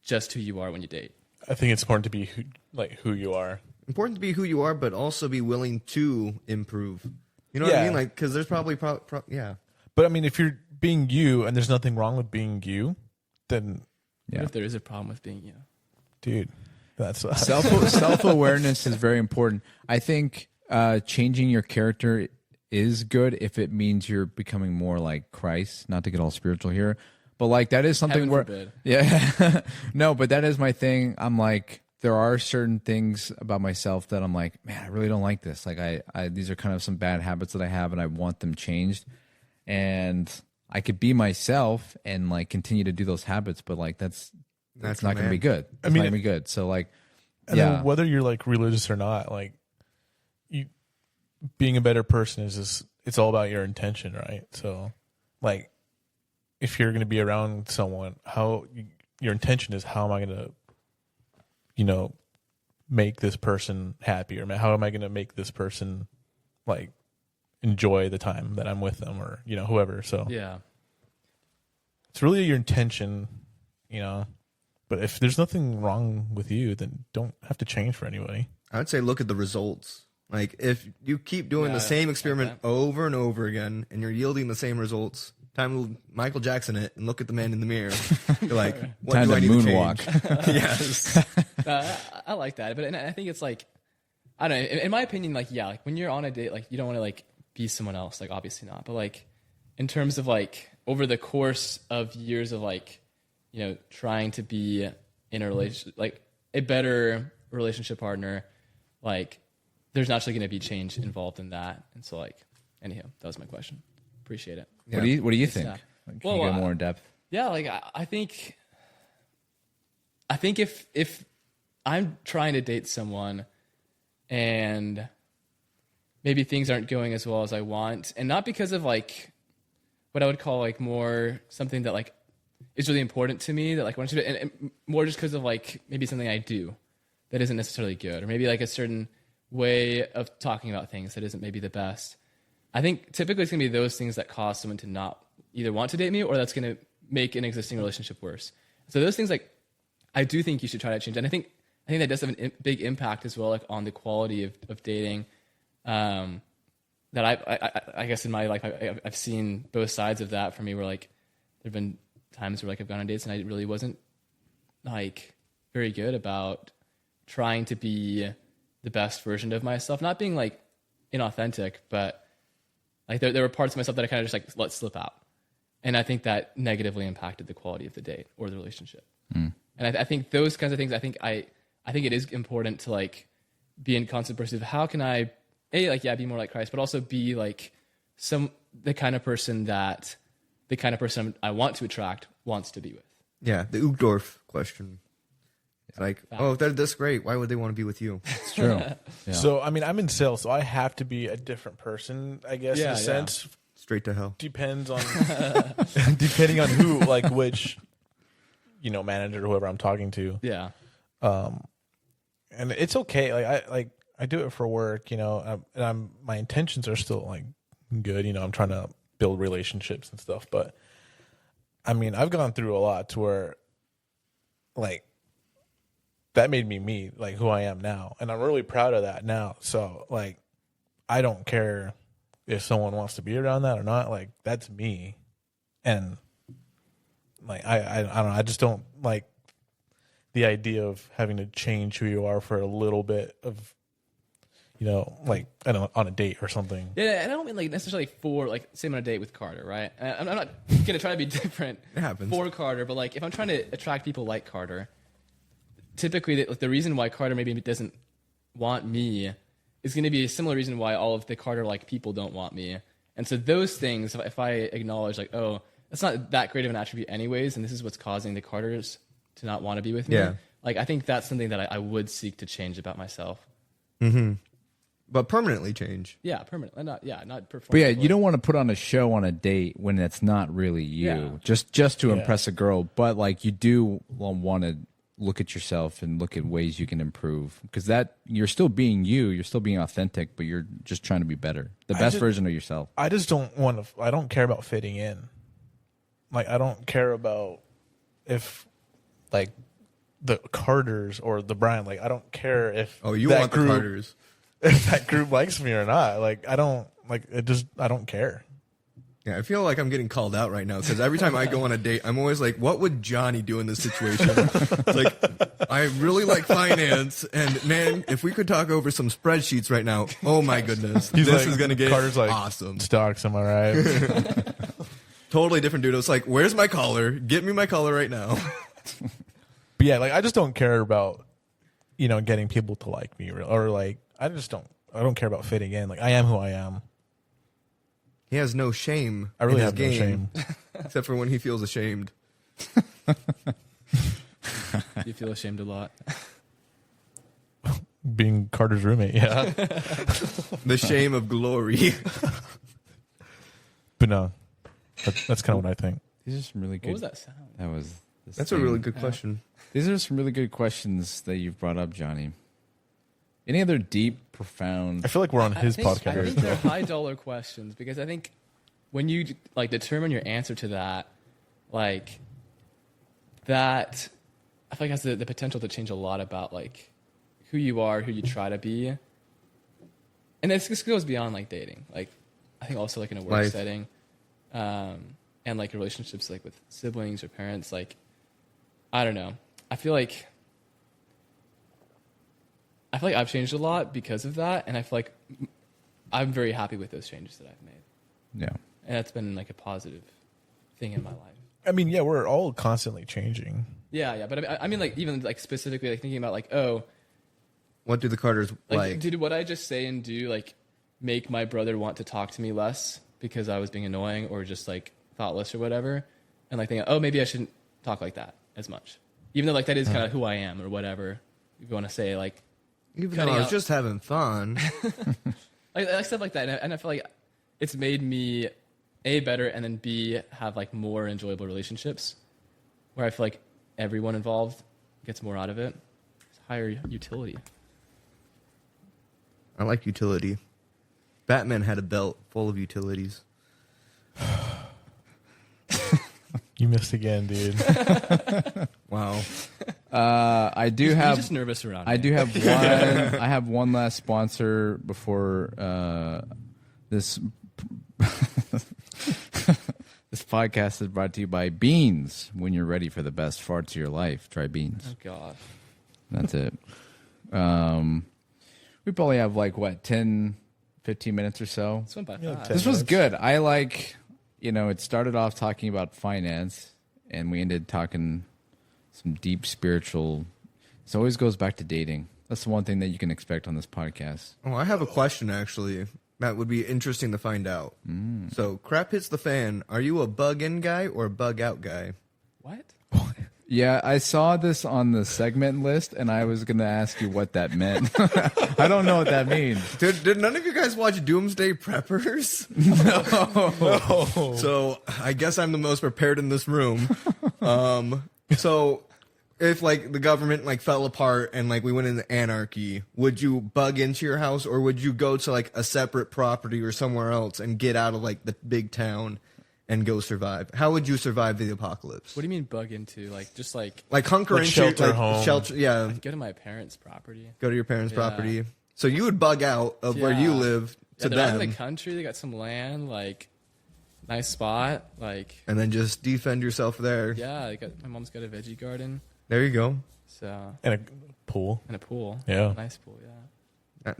just who you are when you date? I think it's important to be who you are. Important to be who you are, but also be willing to improve. You know what I Yeah. mean? Like, because there's probably, yeah. But I mean, if you're being you and there's nothing wrong with being you, then, Yeah. What if there is a problem with being you? dude, that's Self-awareness is very important. I think changing your character is good if it means you're becoming more like Christ. Not to get all spiritual here, but like that is something Heaven where, forbid. yeah, no, but that is my thing. I'm like, there are certain things about myself that I'm like, man, I really don't like this. Like I these are kind of some bad habits that I have, and I want them changed. And I could be myself and like continue to do those habits, but like that's not going to be good. It's not going to be good. So like, And then whether you're like religious or not, like you being a better person is just, it's all about your intention, right? So like if you're going to be around someone, your intention is, how am I going to, make this person happy, or how am I going to make this person like enjoy the time that I'm with them or, whoever. So Yeah. it's really your intention, but if there's nothing wrong with you, then don't have to change for anybody. I would say look at the results. Like, if you keep doing the same experiment over and over again and you're yielding the same results, time to Michael Jackson it and look at the man in the mirror. You're like, what time do I to need moonwalk. to change? Yes. I like that, but I think it's like, I don't know. In my opinion, like, yeah, like when you're on a date, like you don't want to like be someone else. Like, obviously not. But like, in terms of like over the course of years of like, trying to be in a relationship, like a better relationship partner, like there's naturally going to be change involved in that. And so like, anyhow, that was my question. Appreciate it. Yeah. What do you think? Like, can you go more in depth? Yeah, like I think if I'm trying to date someone and maybe things aren't going as well as I want, and not because of like what I would call like more something that like is really important to me that like I want to do, and more just because of like maybe something I do that isn't necessarily good, or maybe like a certain way of talking about things that isn't maybe the best. I think typically it's going to be those things that cause someone to not either want to date me or that's going to make an existing relationship worse. So those things, like, I do think you should try to change. And I think that does have a big impact as well, like on the quality of dating. That I guess in my life, I've seen both sides of that for me, where like there've been times where like I've gone on dates and I really wasn't like very good about trying to be the best version of myself, not being like inauthentic, but like there were parts of myself that I kind of just like let slip out. And I think that negatively impacted the quality of the date or the relationship. And I think those kinds of things, I think it is important to like be in constant pursuit of how can I be more like Christ, but also be like the kind of person I want to attract wants to be with. Yeah, the Uchtdorf question. It's like, oh, if they're this great, why would they want to be with you? It's true. Yeah. So, I mean, I'm in sales, so I have to be a different person, I guess, in a sense. Straight to hell. Depends on depending on who, like which, manager or whoever I'm talking to. Yeah. And it's okay. I do it for work, and my intentions are still like good. I'm trying to build relationships and stuff. But I mean, I've gone through a lot to where, like, that made me like who I am now, and I'm really proud of that now. So like, I don't care if someone wants to be around that or not. Like, that's me, and like I don't know. I just don't like the idea of having to change who you are for a little bit of, like I don't know, on a date or something. Yeah, and I don't mean like necessarily for like say I'm on a date with Carter, right? I'm not gonna try to be different for Carter, but like if I'm trying to attract people like Carter, typically the reason why Carter maybe doesn't want me is going to be a similar reason why all of the Carter-like people don't want me. And so those things, if I acknowledge like, oh, that's not that great of an attribute anyways, and this is what's causing the Carters to not want to be with me. Yeah. Like, I think that's something that I would seek to change about myself. Mm-hmm. But permanently change. Yeah, permanently. Not perform. But yeah, you don't want to put on a show on a date when it's not really you, just to impress a girl. But like, you do want to look at yourself and look at ways you can improve, because that you're still being you're still being authentic, but you're just trying to be better, the best version of yourself. I just don't want to. I don't care about fitting in. Like, I don't care about if like the Carters or the Brian. Like, I don't care if you want the Carters. If that group likes me or not. Like, I don't like it. Just I don't care. Yeah, I feel like I'm getting called out right now, because every time I go on a date, I'm always like, what would Johnny do in this situation? It's like, I really like finance, and man, if we could talk over some spreadsheets right now, oh my goodness, this is going to get Carter's like, awesome. Stocks, am I right? Totally different dude. It's like, where's my collar? Get me my collar right now. But yeah, like, I just don't care about, getting people to like me, or like, I don't care about fitting in. Like, I am who I am. He has no shame. I really in his have game, no shame. except for when he feels ashamed. You feel ashamed a lot. Being Carter's roommate, yeah. The shame of glory. But no, that's kind of what I think. These are some really good. What was that sound? That's a really good question. These are some really good questions that you've brought up, Johnny. Any other deep, profound? I feel like we're on his podcast. I think they're high dollar questions because I think when you like determine your answer to that, like that, I feel like has the potential to change a lot about like who you are, who you try to be, and this goes beyond like dating. Like I think also like in a work setting, and like relationships like with siblings or parents. Like I don't know. I feel like I've changed a lot because of that, and I feel like I'm very happy with those changes that I've made. Yeah, and that's been like a positive thing in my life. I mean, yeah, we're all constantly changing. Yeah, but I mean, like even like specifically like thinking about like, oh, what do the Carters like? Did what I just say and do like make my brother want to talk to me less because I was being annoying or just like thoughtless or whatever, and like thinking, oh, maybe I shouldn't talk like that as much, even though like that is kind of who I am or whatever you want to say, like. Even though I was just having fun. like stuff like that. And I feel like it's made me, A, better, and then B, have like more enjoyable relationships where I feel like everyone involved gets more out of it. It's higher utility. I like utility. Batman had a belt full of utilities. You missed again, dude. Wow. I do He's have. just nervous around. I do have one. I have one last sponsor before this. This podcast is brought to you by Beans. When you're ready for the best farts of your life, try Beans. Oh God. That's it. We probably have like what 10, 15 minutes or so. This went by Yeah, fast. This was good. I like. It started off talking about finance, and we ended talking some deep spiritual. It always goes back to dating. That's the one thing that you can expect on this podcast. Oh, I have a question, actually. That would be interesting to find out. So, crap hits the fan. Are you a bug-in guy or a bug-out guy? What? Yeah, I saw this on the segment list, and I was going to ask you what that meant. I don't know what that means. Did none of you guys watch Doomsday Preppers? No. So, I guess I'm the most prepared in this room. So, if, like, the government, like, fell apart and, like, we went into anarchy, would you bug into your house, or would you go to, like, a separate property or somewhere else and get out of, like, the big town and go survive? How would you survive the apocalypse? What do you mean bug into? Like just like hunker Like into shelter home. Shelter, yeah. go to my parents' property. Go to your parents' Yeah. property. So you would bug out of where you Yeah. live to They're out in them, the country. They got some land, like nice spot, like and then just defend yourself there. yeah. My mom's got a veggie garden, There you go. so And a pool. and a pool. Yeah. Nice pool. Yeah.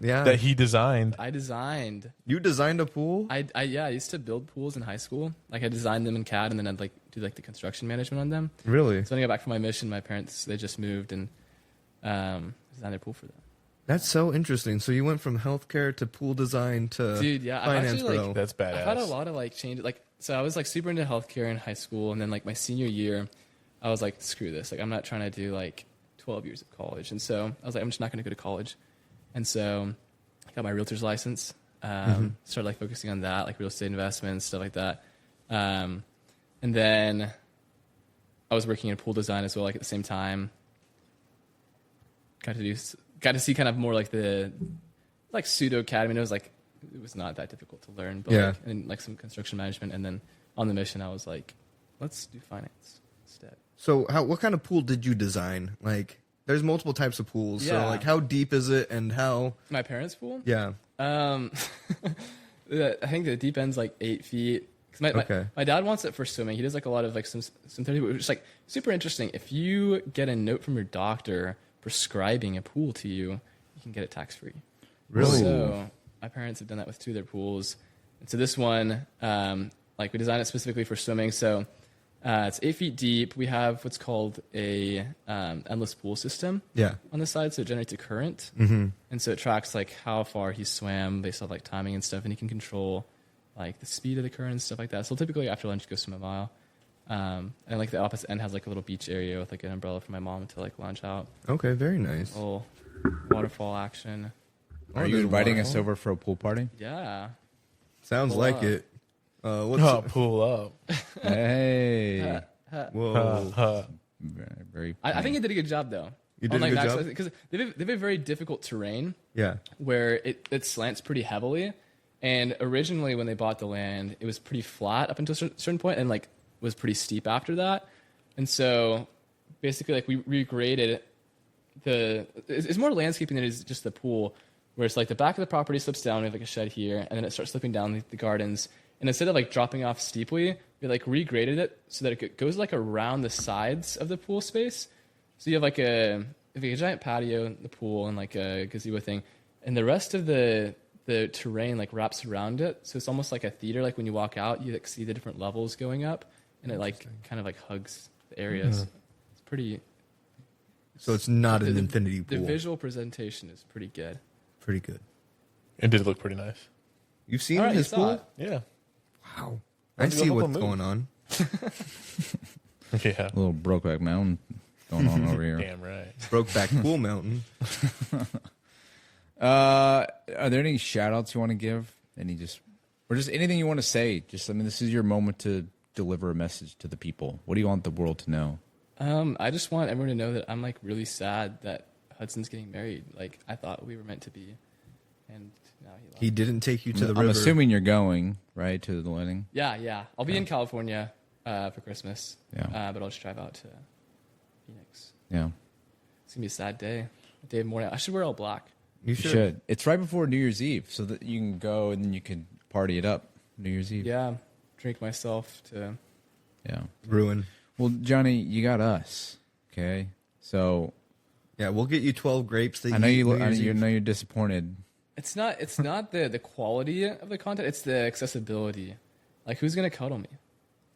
Yeah. That he designed. I designed. You designed a pool? I used to build pools in high school. Like I designed them in CAD, and then I'd like do like the construction management on them. Really? So when I got back from my mission, my parents they just moved and designed their pool for them. That's so interesting. So you went from healthcare to pool design to Dude, yeah, I've finance actually, bro. like, That's badass. I've had a lot of like changes. Like so, I was like super into healthcare in high school, and then like my senior year, I was like, screw this. Like I'm not trying to do like 12 years of college, and so I was like, I'm just not going to go to college, and so I got my realtor's license. Started like focusing on that, like real estate investments, stuff like that. And then I was working in pool design as well, like at the same time. Got to see kind of more like the like pseudo academy. And it was not that difficult to learn, but Yeah. like some construction management. And then on the mission, I was like, let's do finance instead. So what kind of pool did you design? Like, there's multiple types of pools. So Yeah. like, how deep is it, and how? My parents' pool. Yeah. I think the deep end's like 8 feet. 'Cause my dad wants it for swimming. He does like a lot of like some 30, which is like super interesting. If you get a note from your doctor prescribing a pool to you, you can get it tax free. Really? So my parents have done that with 2 of their pools. And so this one, like we designed it specifically for swimming. So it's 8 feet deep. We have what's called a endless pool system. Yeah. On the side, so it generates a current, Mm-hmm. and so it tracks like how far he swam based off like timing and stuff, and he can control like the speed of the current and stuff like that. So typically after lunch, go swim a mile, and like the opposite end has like a little beach area with like an umbrella for my mom to like lounge out, Okay. Very nice. little waterfall action. Are you there's inviting us waterfall. over for a pool party? Yeah, Sounds Pull like up. it. What's Oh, pull up. Hey, Whoa. very. I think he did a good job though. You did a good job. Because they have a very difficult terrain. Yeah. Where it slants pretty heavily. And originally when they bought the land, it was pretty flat up until a certain point and like was pretty steep after that. And so basically like we regraded it's more landscaping than it is just the pool, where it's like the back of the property slips down, we have like a shed here, and then it starts slipping down the gardens. And instead of like dropping off steeply, we like regraded it so that it goes like around the sides of the pool space. So you have like a giant patio, the pool, and like a gazebo thing, and the rest of the terrain like wraps around it. So it's almost like a theater. Like when you walk out, you like see the different levels going up, and it like kind of like hugs the areas. Mm-hmm. It's pretty. So it's not an infinity pool. The visual presentation is pretty good. Pretty good. It did look pretty nice. You've seen his pool? Yeah. Wow. I see what's going on. Yeah. A little Brokeback Mountain going on over here. Damn right. Brokeback Pool Mountain. Are there any shout outs you want to give? Or just anything you want to say? This is your moment to deliver a message to the people. What do you want the world to know? I just want everyone to know that I'm like really sad that Hudson's getting married. Like I thought we were meant to be, and now he left. He didn't take you to the river. I'm assuming you're going right to the wedding. Yeah. I'll be in California for Christmas. Yeah. But I'll just drive out to Phoenix. Yeah. It's gonna be a sad day. A day of mourning. I should wear all black. You should. It's right before New Year's Eve, so that you can go and then you can party it up New Year's Eve. Yeah. Drink myself to. Yeah. Ruin. Well, Johnny, you got us. Okay. So. Yeah, we'll get you 12 grapes. I know you're disappointed. It's not the quality of the content. It's the accessibility. Like, who's gonna cuddle me?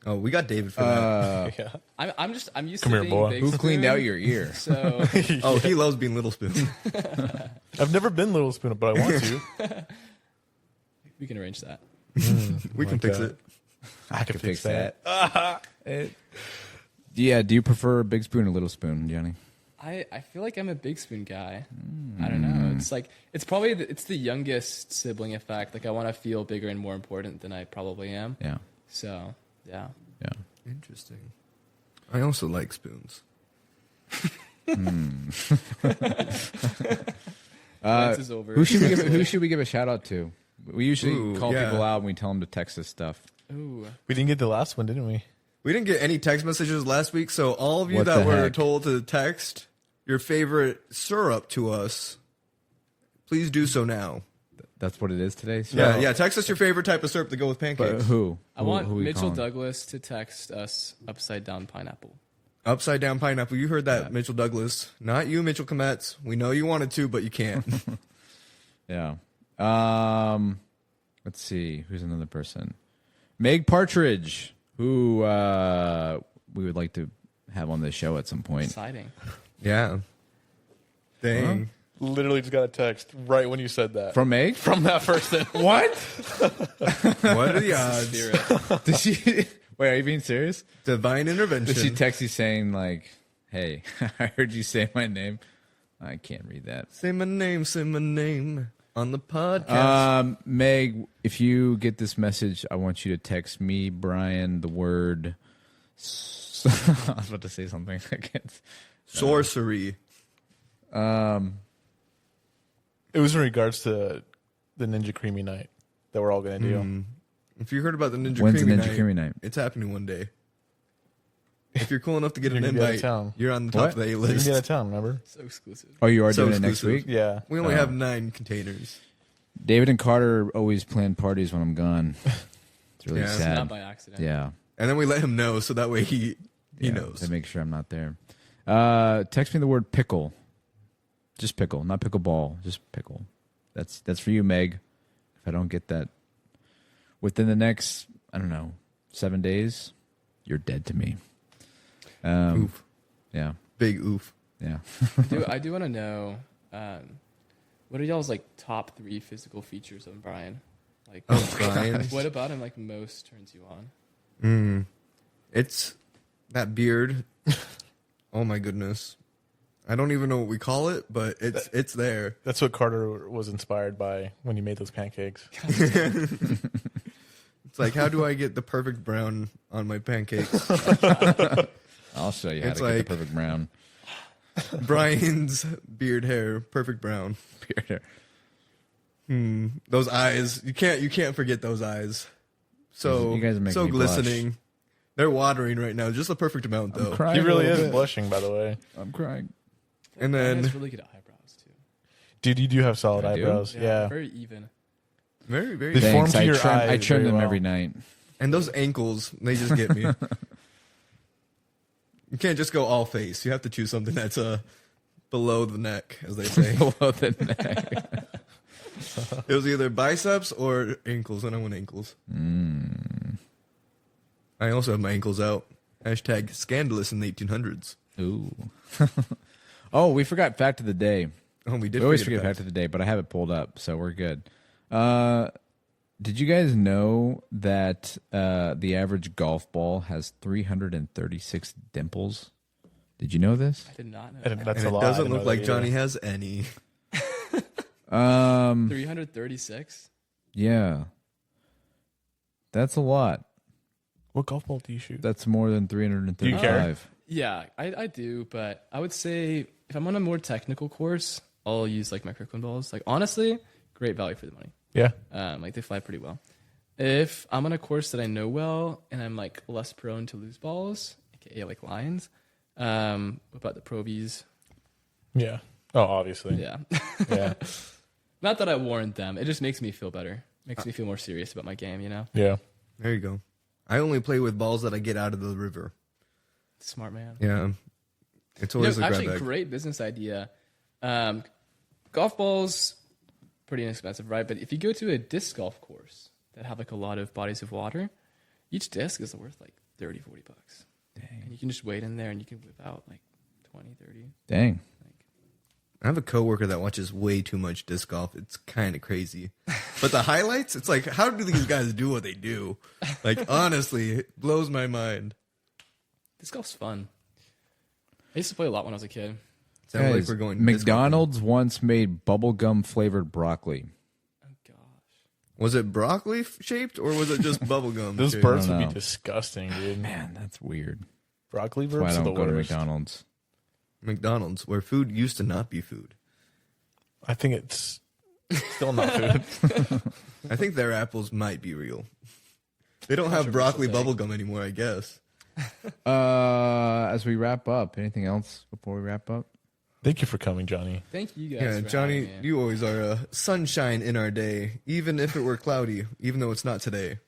Oh, we got David for that. Yeah. I'm used Come to here, being boy. Big Who Spoon, cleaned out your ear? So. Oh, he loves being Little Spoon. I've never been Little Spoon, but I want to. We can arrange that. We can fix it. I can fix that. Yeah. Do you prefer Big Spoon or Little Spoon, Johnny? I feel like I'm a Big Spoon guy. I don't know. It's like it's probably it's the youngest sibling effect. Like I want to feel bigger and more important than I probably am. Yeah. So yeah. Interesting. I also like spoons. Is over. Who should we give a shout out to? We usually call people out and we tell them to text us stuff. Ooh. We didn't get the last one, didn't we? We didn't get any text messages last week, so all of you that were told to text your favorite syrup to us, please do so now. That's what it is today? So. Yeah. Text us your favorite type of syrup to go with pancakes. But who? I want Mitchell Douglas to text us upside down pineapple. Upside down pineapple. You heard that, Mitchell Douglas. Not you, Mitchell Kometz. We know you wanted to, but you can't. Yeah. Let's see. Who's another person? Meg Partridge, who we would like to have on the show at some point. Exciting. Yeah. Dang. Huh? Literally just got a text right when you said that. From Meg? From that person. What? What are the odds? Did she... Wait, are you being serious? Divine intervention. Did she text you saying, like, hey, I heard you say my name? I can't read that. Say my name on the podcast. Meg, if you get this message, I want you to text me, Brian, the word... I was about to say something. I can't... Sorcery. It was in regards to the Ninja Creamy Night that we're all going to do. If you heard about the Ninja When's Creamy the Ninja Creamy Night? It's happening one day. If you're cool enough to get an You're gonna be out of invite, town. you're on the top of the You can A-list. get out of town, remember? So exclusive. Oh, you are So doing it next exclusive. week? Yeah. We only have 9 containers. David and Carter always plan parties when I'm gone. It's really Yeah. sad. Not by accident. Yeah. And then we let him know so that way he knows. To make sure I'm not there. Text me the word pickle. Just pickle, not pickleball. Just pickle. That's for you, Meg. If I don't get that within the next, 7 days, you're dead to me. Oof. Yeah. Big oof. Yeah. I do want to know, what are y'all's like top 3 physical features of Brian? Like, Brian. what about him like most turns you on? It's that beard. Oh my goodness. I don't even know what we call it, but it's there. That's what Carter was inspired by when you made those pancakes. It's like, how do I get the perfect brown on my pancakes? I'll show you how It's to get like- the perfect brown. Brian's beard hair, perfect brown. Beard hair. Those eyes, you can't forget those eyes. So You guys are making so me blush. glistening. They're watering right now, just the perfect amount though. Crying He a really little is bit. blushing, by the way. I'm crying. And Brian then has really good eyebrows too. Dude, you do have solid I do? eyebrows. Yeah. Very even. very, very. They form Thanks. to your I eyes trim very them well. every night. And those ankles, they just get me. You can't just go all face. You have to choose something that's below the neck, as they say. Below the neck. It was either biceps or ankles, and I went ankles. I also have my ankles out. Hashtag scandalous in the 1800s. Ooh. Oh, we forgot fact of the day. Oh, we did. We always forget fact of the day, but I have it pulled up, so we're good. Did you guys know that the average golf ball has 336 dimples? Did you know this? I did not know. And that. that's And a it lot. doesn't I didn't look know like that Johnny either. has any. 336. Yeah. That's a lot. What golf ball do you shoot? That's more than 335. Do you care? Yeah, I do, but I would say if I'm on a more technical course, I'll use like my Kirkland balls. Like honestly, great value for the money. Yeah. Like they fly pretty well. If I'm on a course that I know well and I'm like less prone to lose balls, aka like lines, what about the Pro Vs? Yeah. Oh, obviously. Yeah. Yeah. Not that I warrant them. It just makes me feel better. Makes me feel more serious about my game, you know? Yeah. There you go. I only play with balls that I get out of the river. Smart man. Yeah. It's always a grab actually, bag. great business idea. Golf balls, pretty inexpensive, right? But if you go to a disc golf course that have like a lot of bodies of water, each disc is worth like 30, 40 bucks. Dang. And you can just wade in there and you can whip out like 20, 30. Dang. I have a coworker that watches way too much disc golf. It's kind of crazy. But the highlights, it's like, how do these guys do what they do? Like, honestly, it blows my mind. Disc golf's fun. I used to play a lot when I was a kid. Sounds like Guys, we're going disc golfing. McDonald's once made bubblegum flavored broccoli. Oh, gosh. Was it broccoli shaped or was it just bubble gum? Those shaped? burps I don't would know. be disgusting, dude. Man, that's weird. Broccoli That's why burps I are the don't go to worst. McDonald's. McDonald's, where food used to not be food. I think it's still not food. I think their apples might be real. They don't have broccoli bubble gum anymore, I guess. As we wrap up, anything else before we wrap up? Thank you for coming, Johnny. Thank you guys. Yeah, for Johnny, having me. you always are a sunshine in our day, even if it were cloudy, even though it's not today.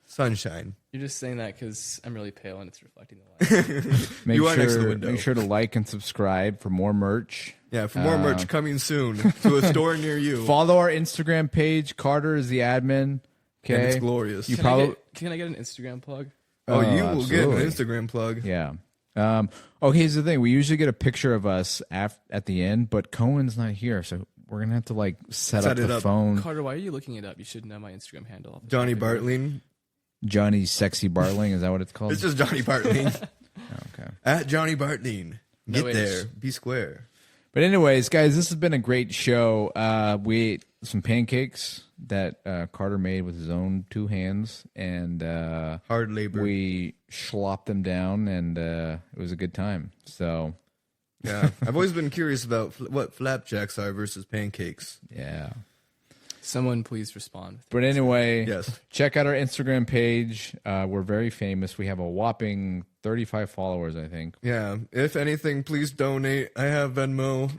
Sunshine. You're just saying that because I'm really pale and it's reflecting the light. Make You are sure, next to the window. Make sure to like and subscribe for more merch. Yeah, for more merch coming soon to a store near you. Follow our Instagram page. Carter is the admin. And Okay, it's glorious. You Can probably I get an Instagram plug? Oh, you will get an absolutely. Instagram plug. Yeah. Okay, here's the thing. We usually get a picture of us at the end, but Cohen's not here, so we're gonna have to like set up it the up. phone. Carter, why are you looking it up? You should know my Instagram handle. off the Johnny top of your head. Bartling. Johnny Sexy Bartling, is that what it's called? It's just Johnny Bartling. Okay. At Johnny Bartling. Get No there. H's. Be square. But anyways, guys, this has been a great show. We ate some pancakes that Carter made with his own two hands, and Hard labor. we slopped them down, and it was a good time. So, Yeah. I've always been curious about what flapjacks are versus pancakes. yeah. Someone please respond. But anyway, Yes. check out our Instagram page. We're very famous. We have a whopping 35 followers, I think. Yeah. If anything, please donate. I have Venmo.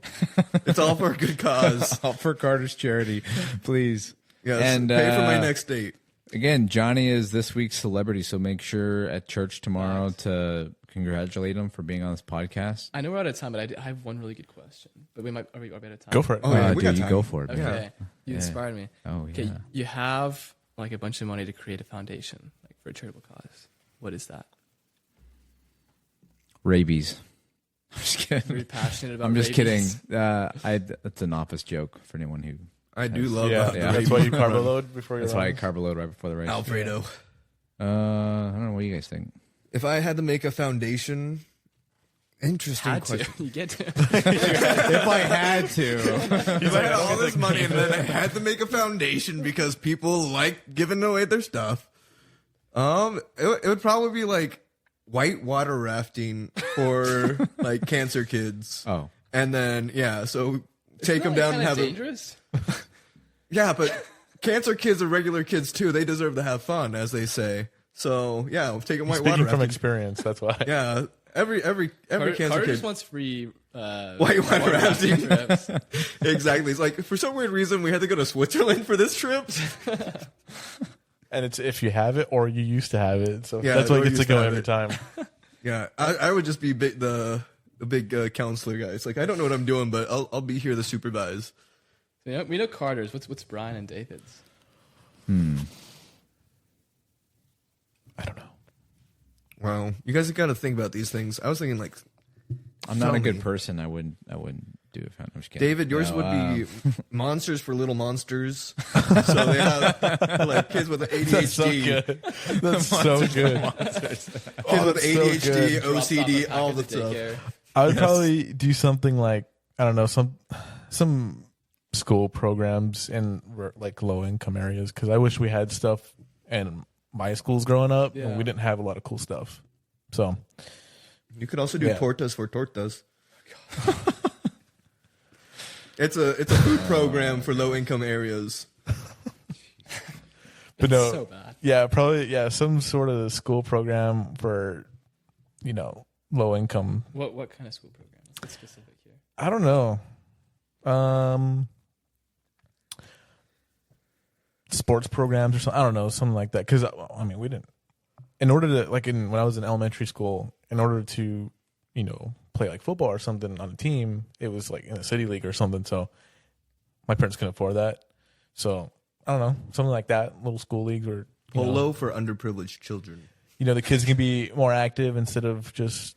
It's all for a good cause. All for Carter's charity, please. Yes. And pay for my next date. again, Johnny is this week's celebrity, so make sure at church tomorrow to congratulate him for being on this podcast. I know we're out of time, but I have one really good question. But are we out of time? Go for it. Oh, yeah, we dude, got you time. go for it. Okay. Man. You inspired me. Oh, Okay, yeah. you have like a bunch of money to create a foundation, like for a charitable cause. What is that? Rabies. I'm just Are kidding. you passionate about I'm just rabies? kidding. That's an office joke for anyone who. I do love Yeah, that. Yeah. that's why you carbo load before you That's why I carb load right before the race. Alfredo. I don't know what you guys think. If I had to make a foundation, interesting Had question. to. You get to. If I had to. If I had all this money and then I had to make a foundation because people like giving away their stuff, it would probably be like white water rafting for like cancer kids. Oh. And then, so take them down and have dangerous? Yeah, but cancer kids are regular kids too. They deserve to have fun, as they say. So, take them whitewater Speaking from experience, that's why. Yeah, every cancer Carter kid just wants free whitewater rafting trips. Exactly. It's like, for some weird reason, we had to go to Switzerland for this trip. And it's if you have it or you used to have it. So that's why you get to go every time. Yeah, I would just be the big counselor guy. It's like, I don't know what I'm doing, but I'll be here to supervise. So, we know Carter's. What's Brian and David's? I don't know. Well, you guys have got to think about these things. I was thinking like, I'm not a good person. I wouldn't do it. I'm just kidding. David, yours would be monsters for little monsters. So they have like kids with ADHD. That's so good. Kids with ADHD, OCD, all the stuff. I would probably do something like, I don't know, some school programs in like low income areas, because I wish we had stuff in my schools growing up, and we didn't have a lot of cool stuff. So you could also do tortas for tortas. It's a food program for low income areas. But no, so bad. Yeah, probably some sort of school program for low income. What kind of school program? Let's get specific here. I don't know. Sports programs or something. I don't know, something like that. Because I mean, we didn't. In order to when I was in elementary school, in order to play like football or something on a team, it was like in a city league or something. So my parents couldn't afford that. So I don't know, something like that. Little school leagues or polo for underprivileged children. The kids can be more active instead of just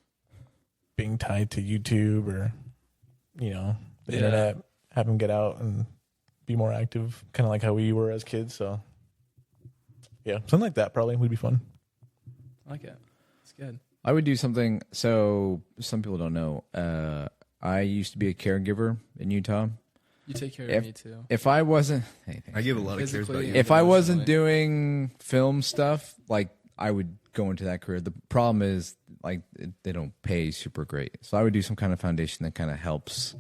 being tied to YouTube or the internet. Have them get out and be more active, kind of like how we were as kids. So yeah, something like that probably would be fun. I like it. It's good. I would do something. So some people don't know. I used to be a caregiver in Utah. You take care of me too. If I wasn't, I give a lot of cares about you. If I wasn't doing film stuff, like I would go into that career. The problem is like they don't pay super great. So I would do some kind of foundation that kind of helps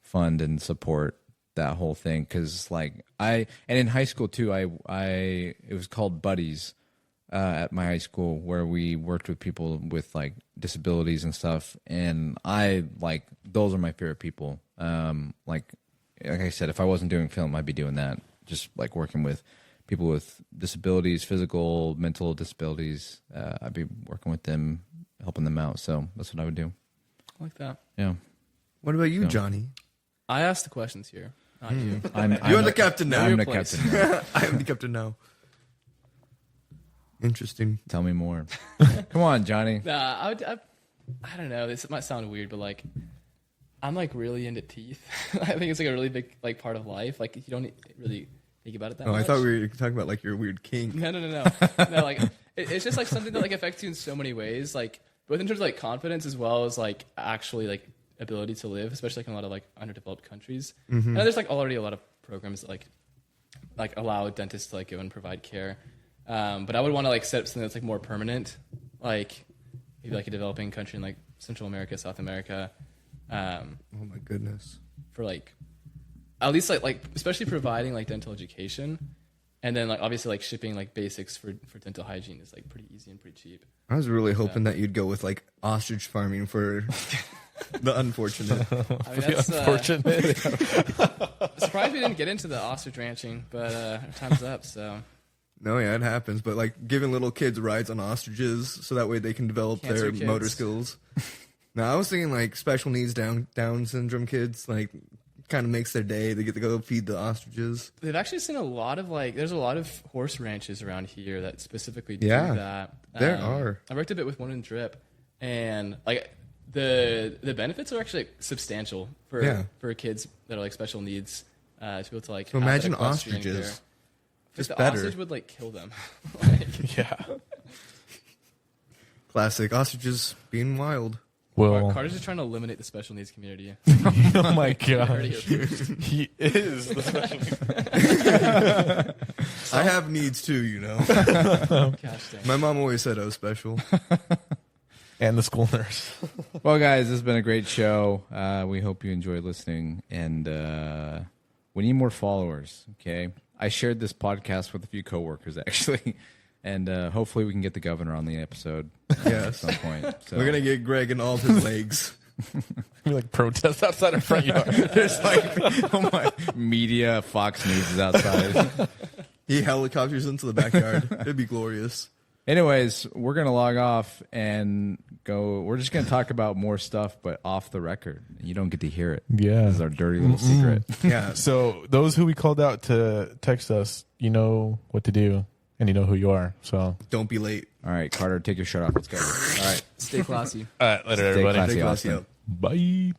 fund and support that whole thing. Cause like and in high school too, it was called Buddies. At my high school, where we worked with people with like disabilities and stuff, and I like those are my favorite people. Like I said, if I wasn't doing film, I'd be doing that. Just like working with people with disabilities, physical, mental disabilities. I'd be working with them, helping them out. So that's what I would do. I like that. Yeah. What about you, Johnny? I asked the questions here, not you. You're the captain now. I'm the captain now. I am the captain now. Interesting. Tell me more. Come on, Johnny. I don't know. This might sound weird, but like, I'm like really into teeth. I think it's like a really big like part of life. Like you don't really think about it that much. I thought we were talking about like your weird kink. No. No, like it's just like something that like affects you in so many ways. Like both in terms of like confidence as well as like actually like ability to live, especially like in a lot of like underdeveloped countries. Mm-hmm. And there's like already a lot of programs that like allow dentists to like go and provide care. But I would want to like set up something that's like more permanent, like maybe like a developing country in like Central America, South America. Oh my goodness! For like, at least like especially providing like dental education, and then like obviously like shipping like basics for dental hygiene is like pretty easy and pretty cheap. I was really hoping that you'd go with like ostrich farming for the unfortunate. I mean, that's unfortunate. Surprised we didn't get into the ostrich ranching, but our time's up. So. No, yeah, it happens. But like giving little kids rides on ostriches so that way they can develop their motor skills. Now I was thinking like special needs Down syndrome kids, like kind of makes their day. They get to go feed the ostriches. They've actually seen a lot of like, there's a lot of horse ranches around here that specifically do that. There are. I worked a bit with one in Drip, and like the benefits are actually substantial for kids that are like special needs to be able to like. So imagine ostriches. Care. Just the better. ostrich would like kill them. Yeah. Classic ostriches being wild. Well, Carter's just trying to eliminate the special needs community. Oh my god, he is the special needs. I have needs too, Gosh dang. My mom always said I was special. And the school nurse. Well, guys, this has been a great show. We hope you enjoyed listening, and we need more followers. Okay, I shared this podcast with a few coworkers actually, and hopefully we can get the governor on the episode. At some point. So. We're gonna get Greg in all of his legs. We like protest outside our front yard. There's like media, Fox News is outside. He helicopters into the backyard. It'd be glorious. Anyways, we're going to log off and go. We're just going to talk about more stuff, but off the record. You don't get to hear it. Yeah. This is our dirty little secret. Yeah. So those who we called out to text us, you know what to do, and you know who you are. So Don't be late. All right, Carter, take your shirt off. Let's go. All right. Stay classy. all right, later, Stay everybody. classy, Stay classy Austin. up. Bye.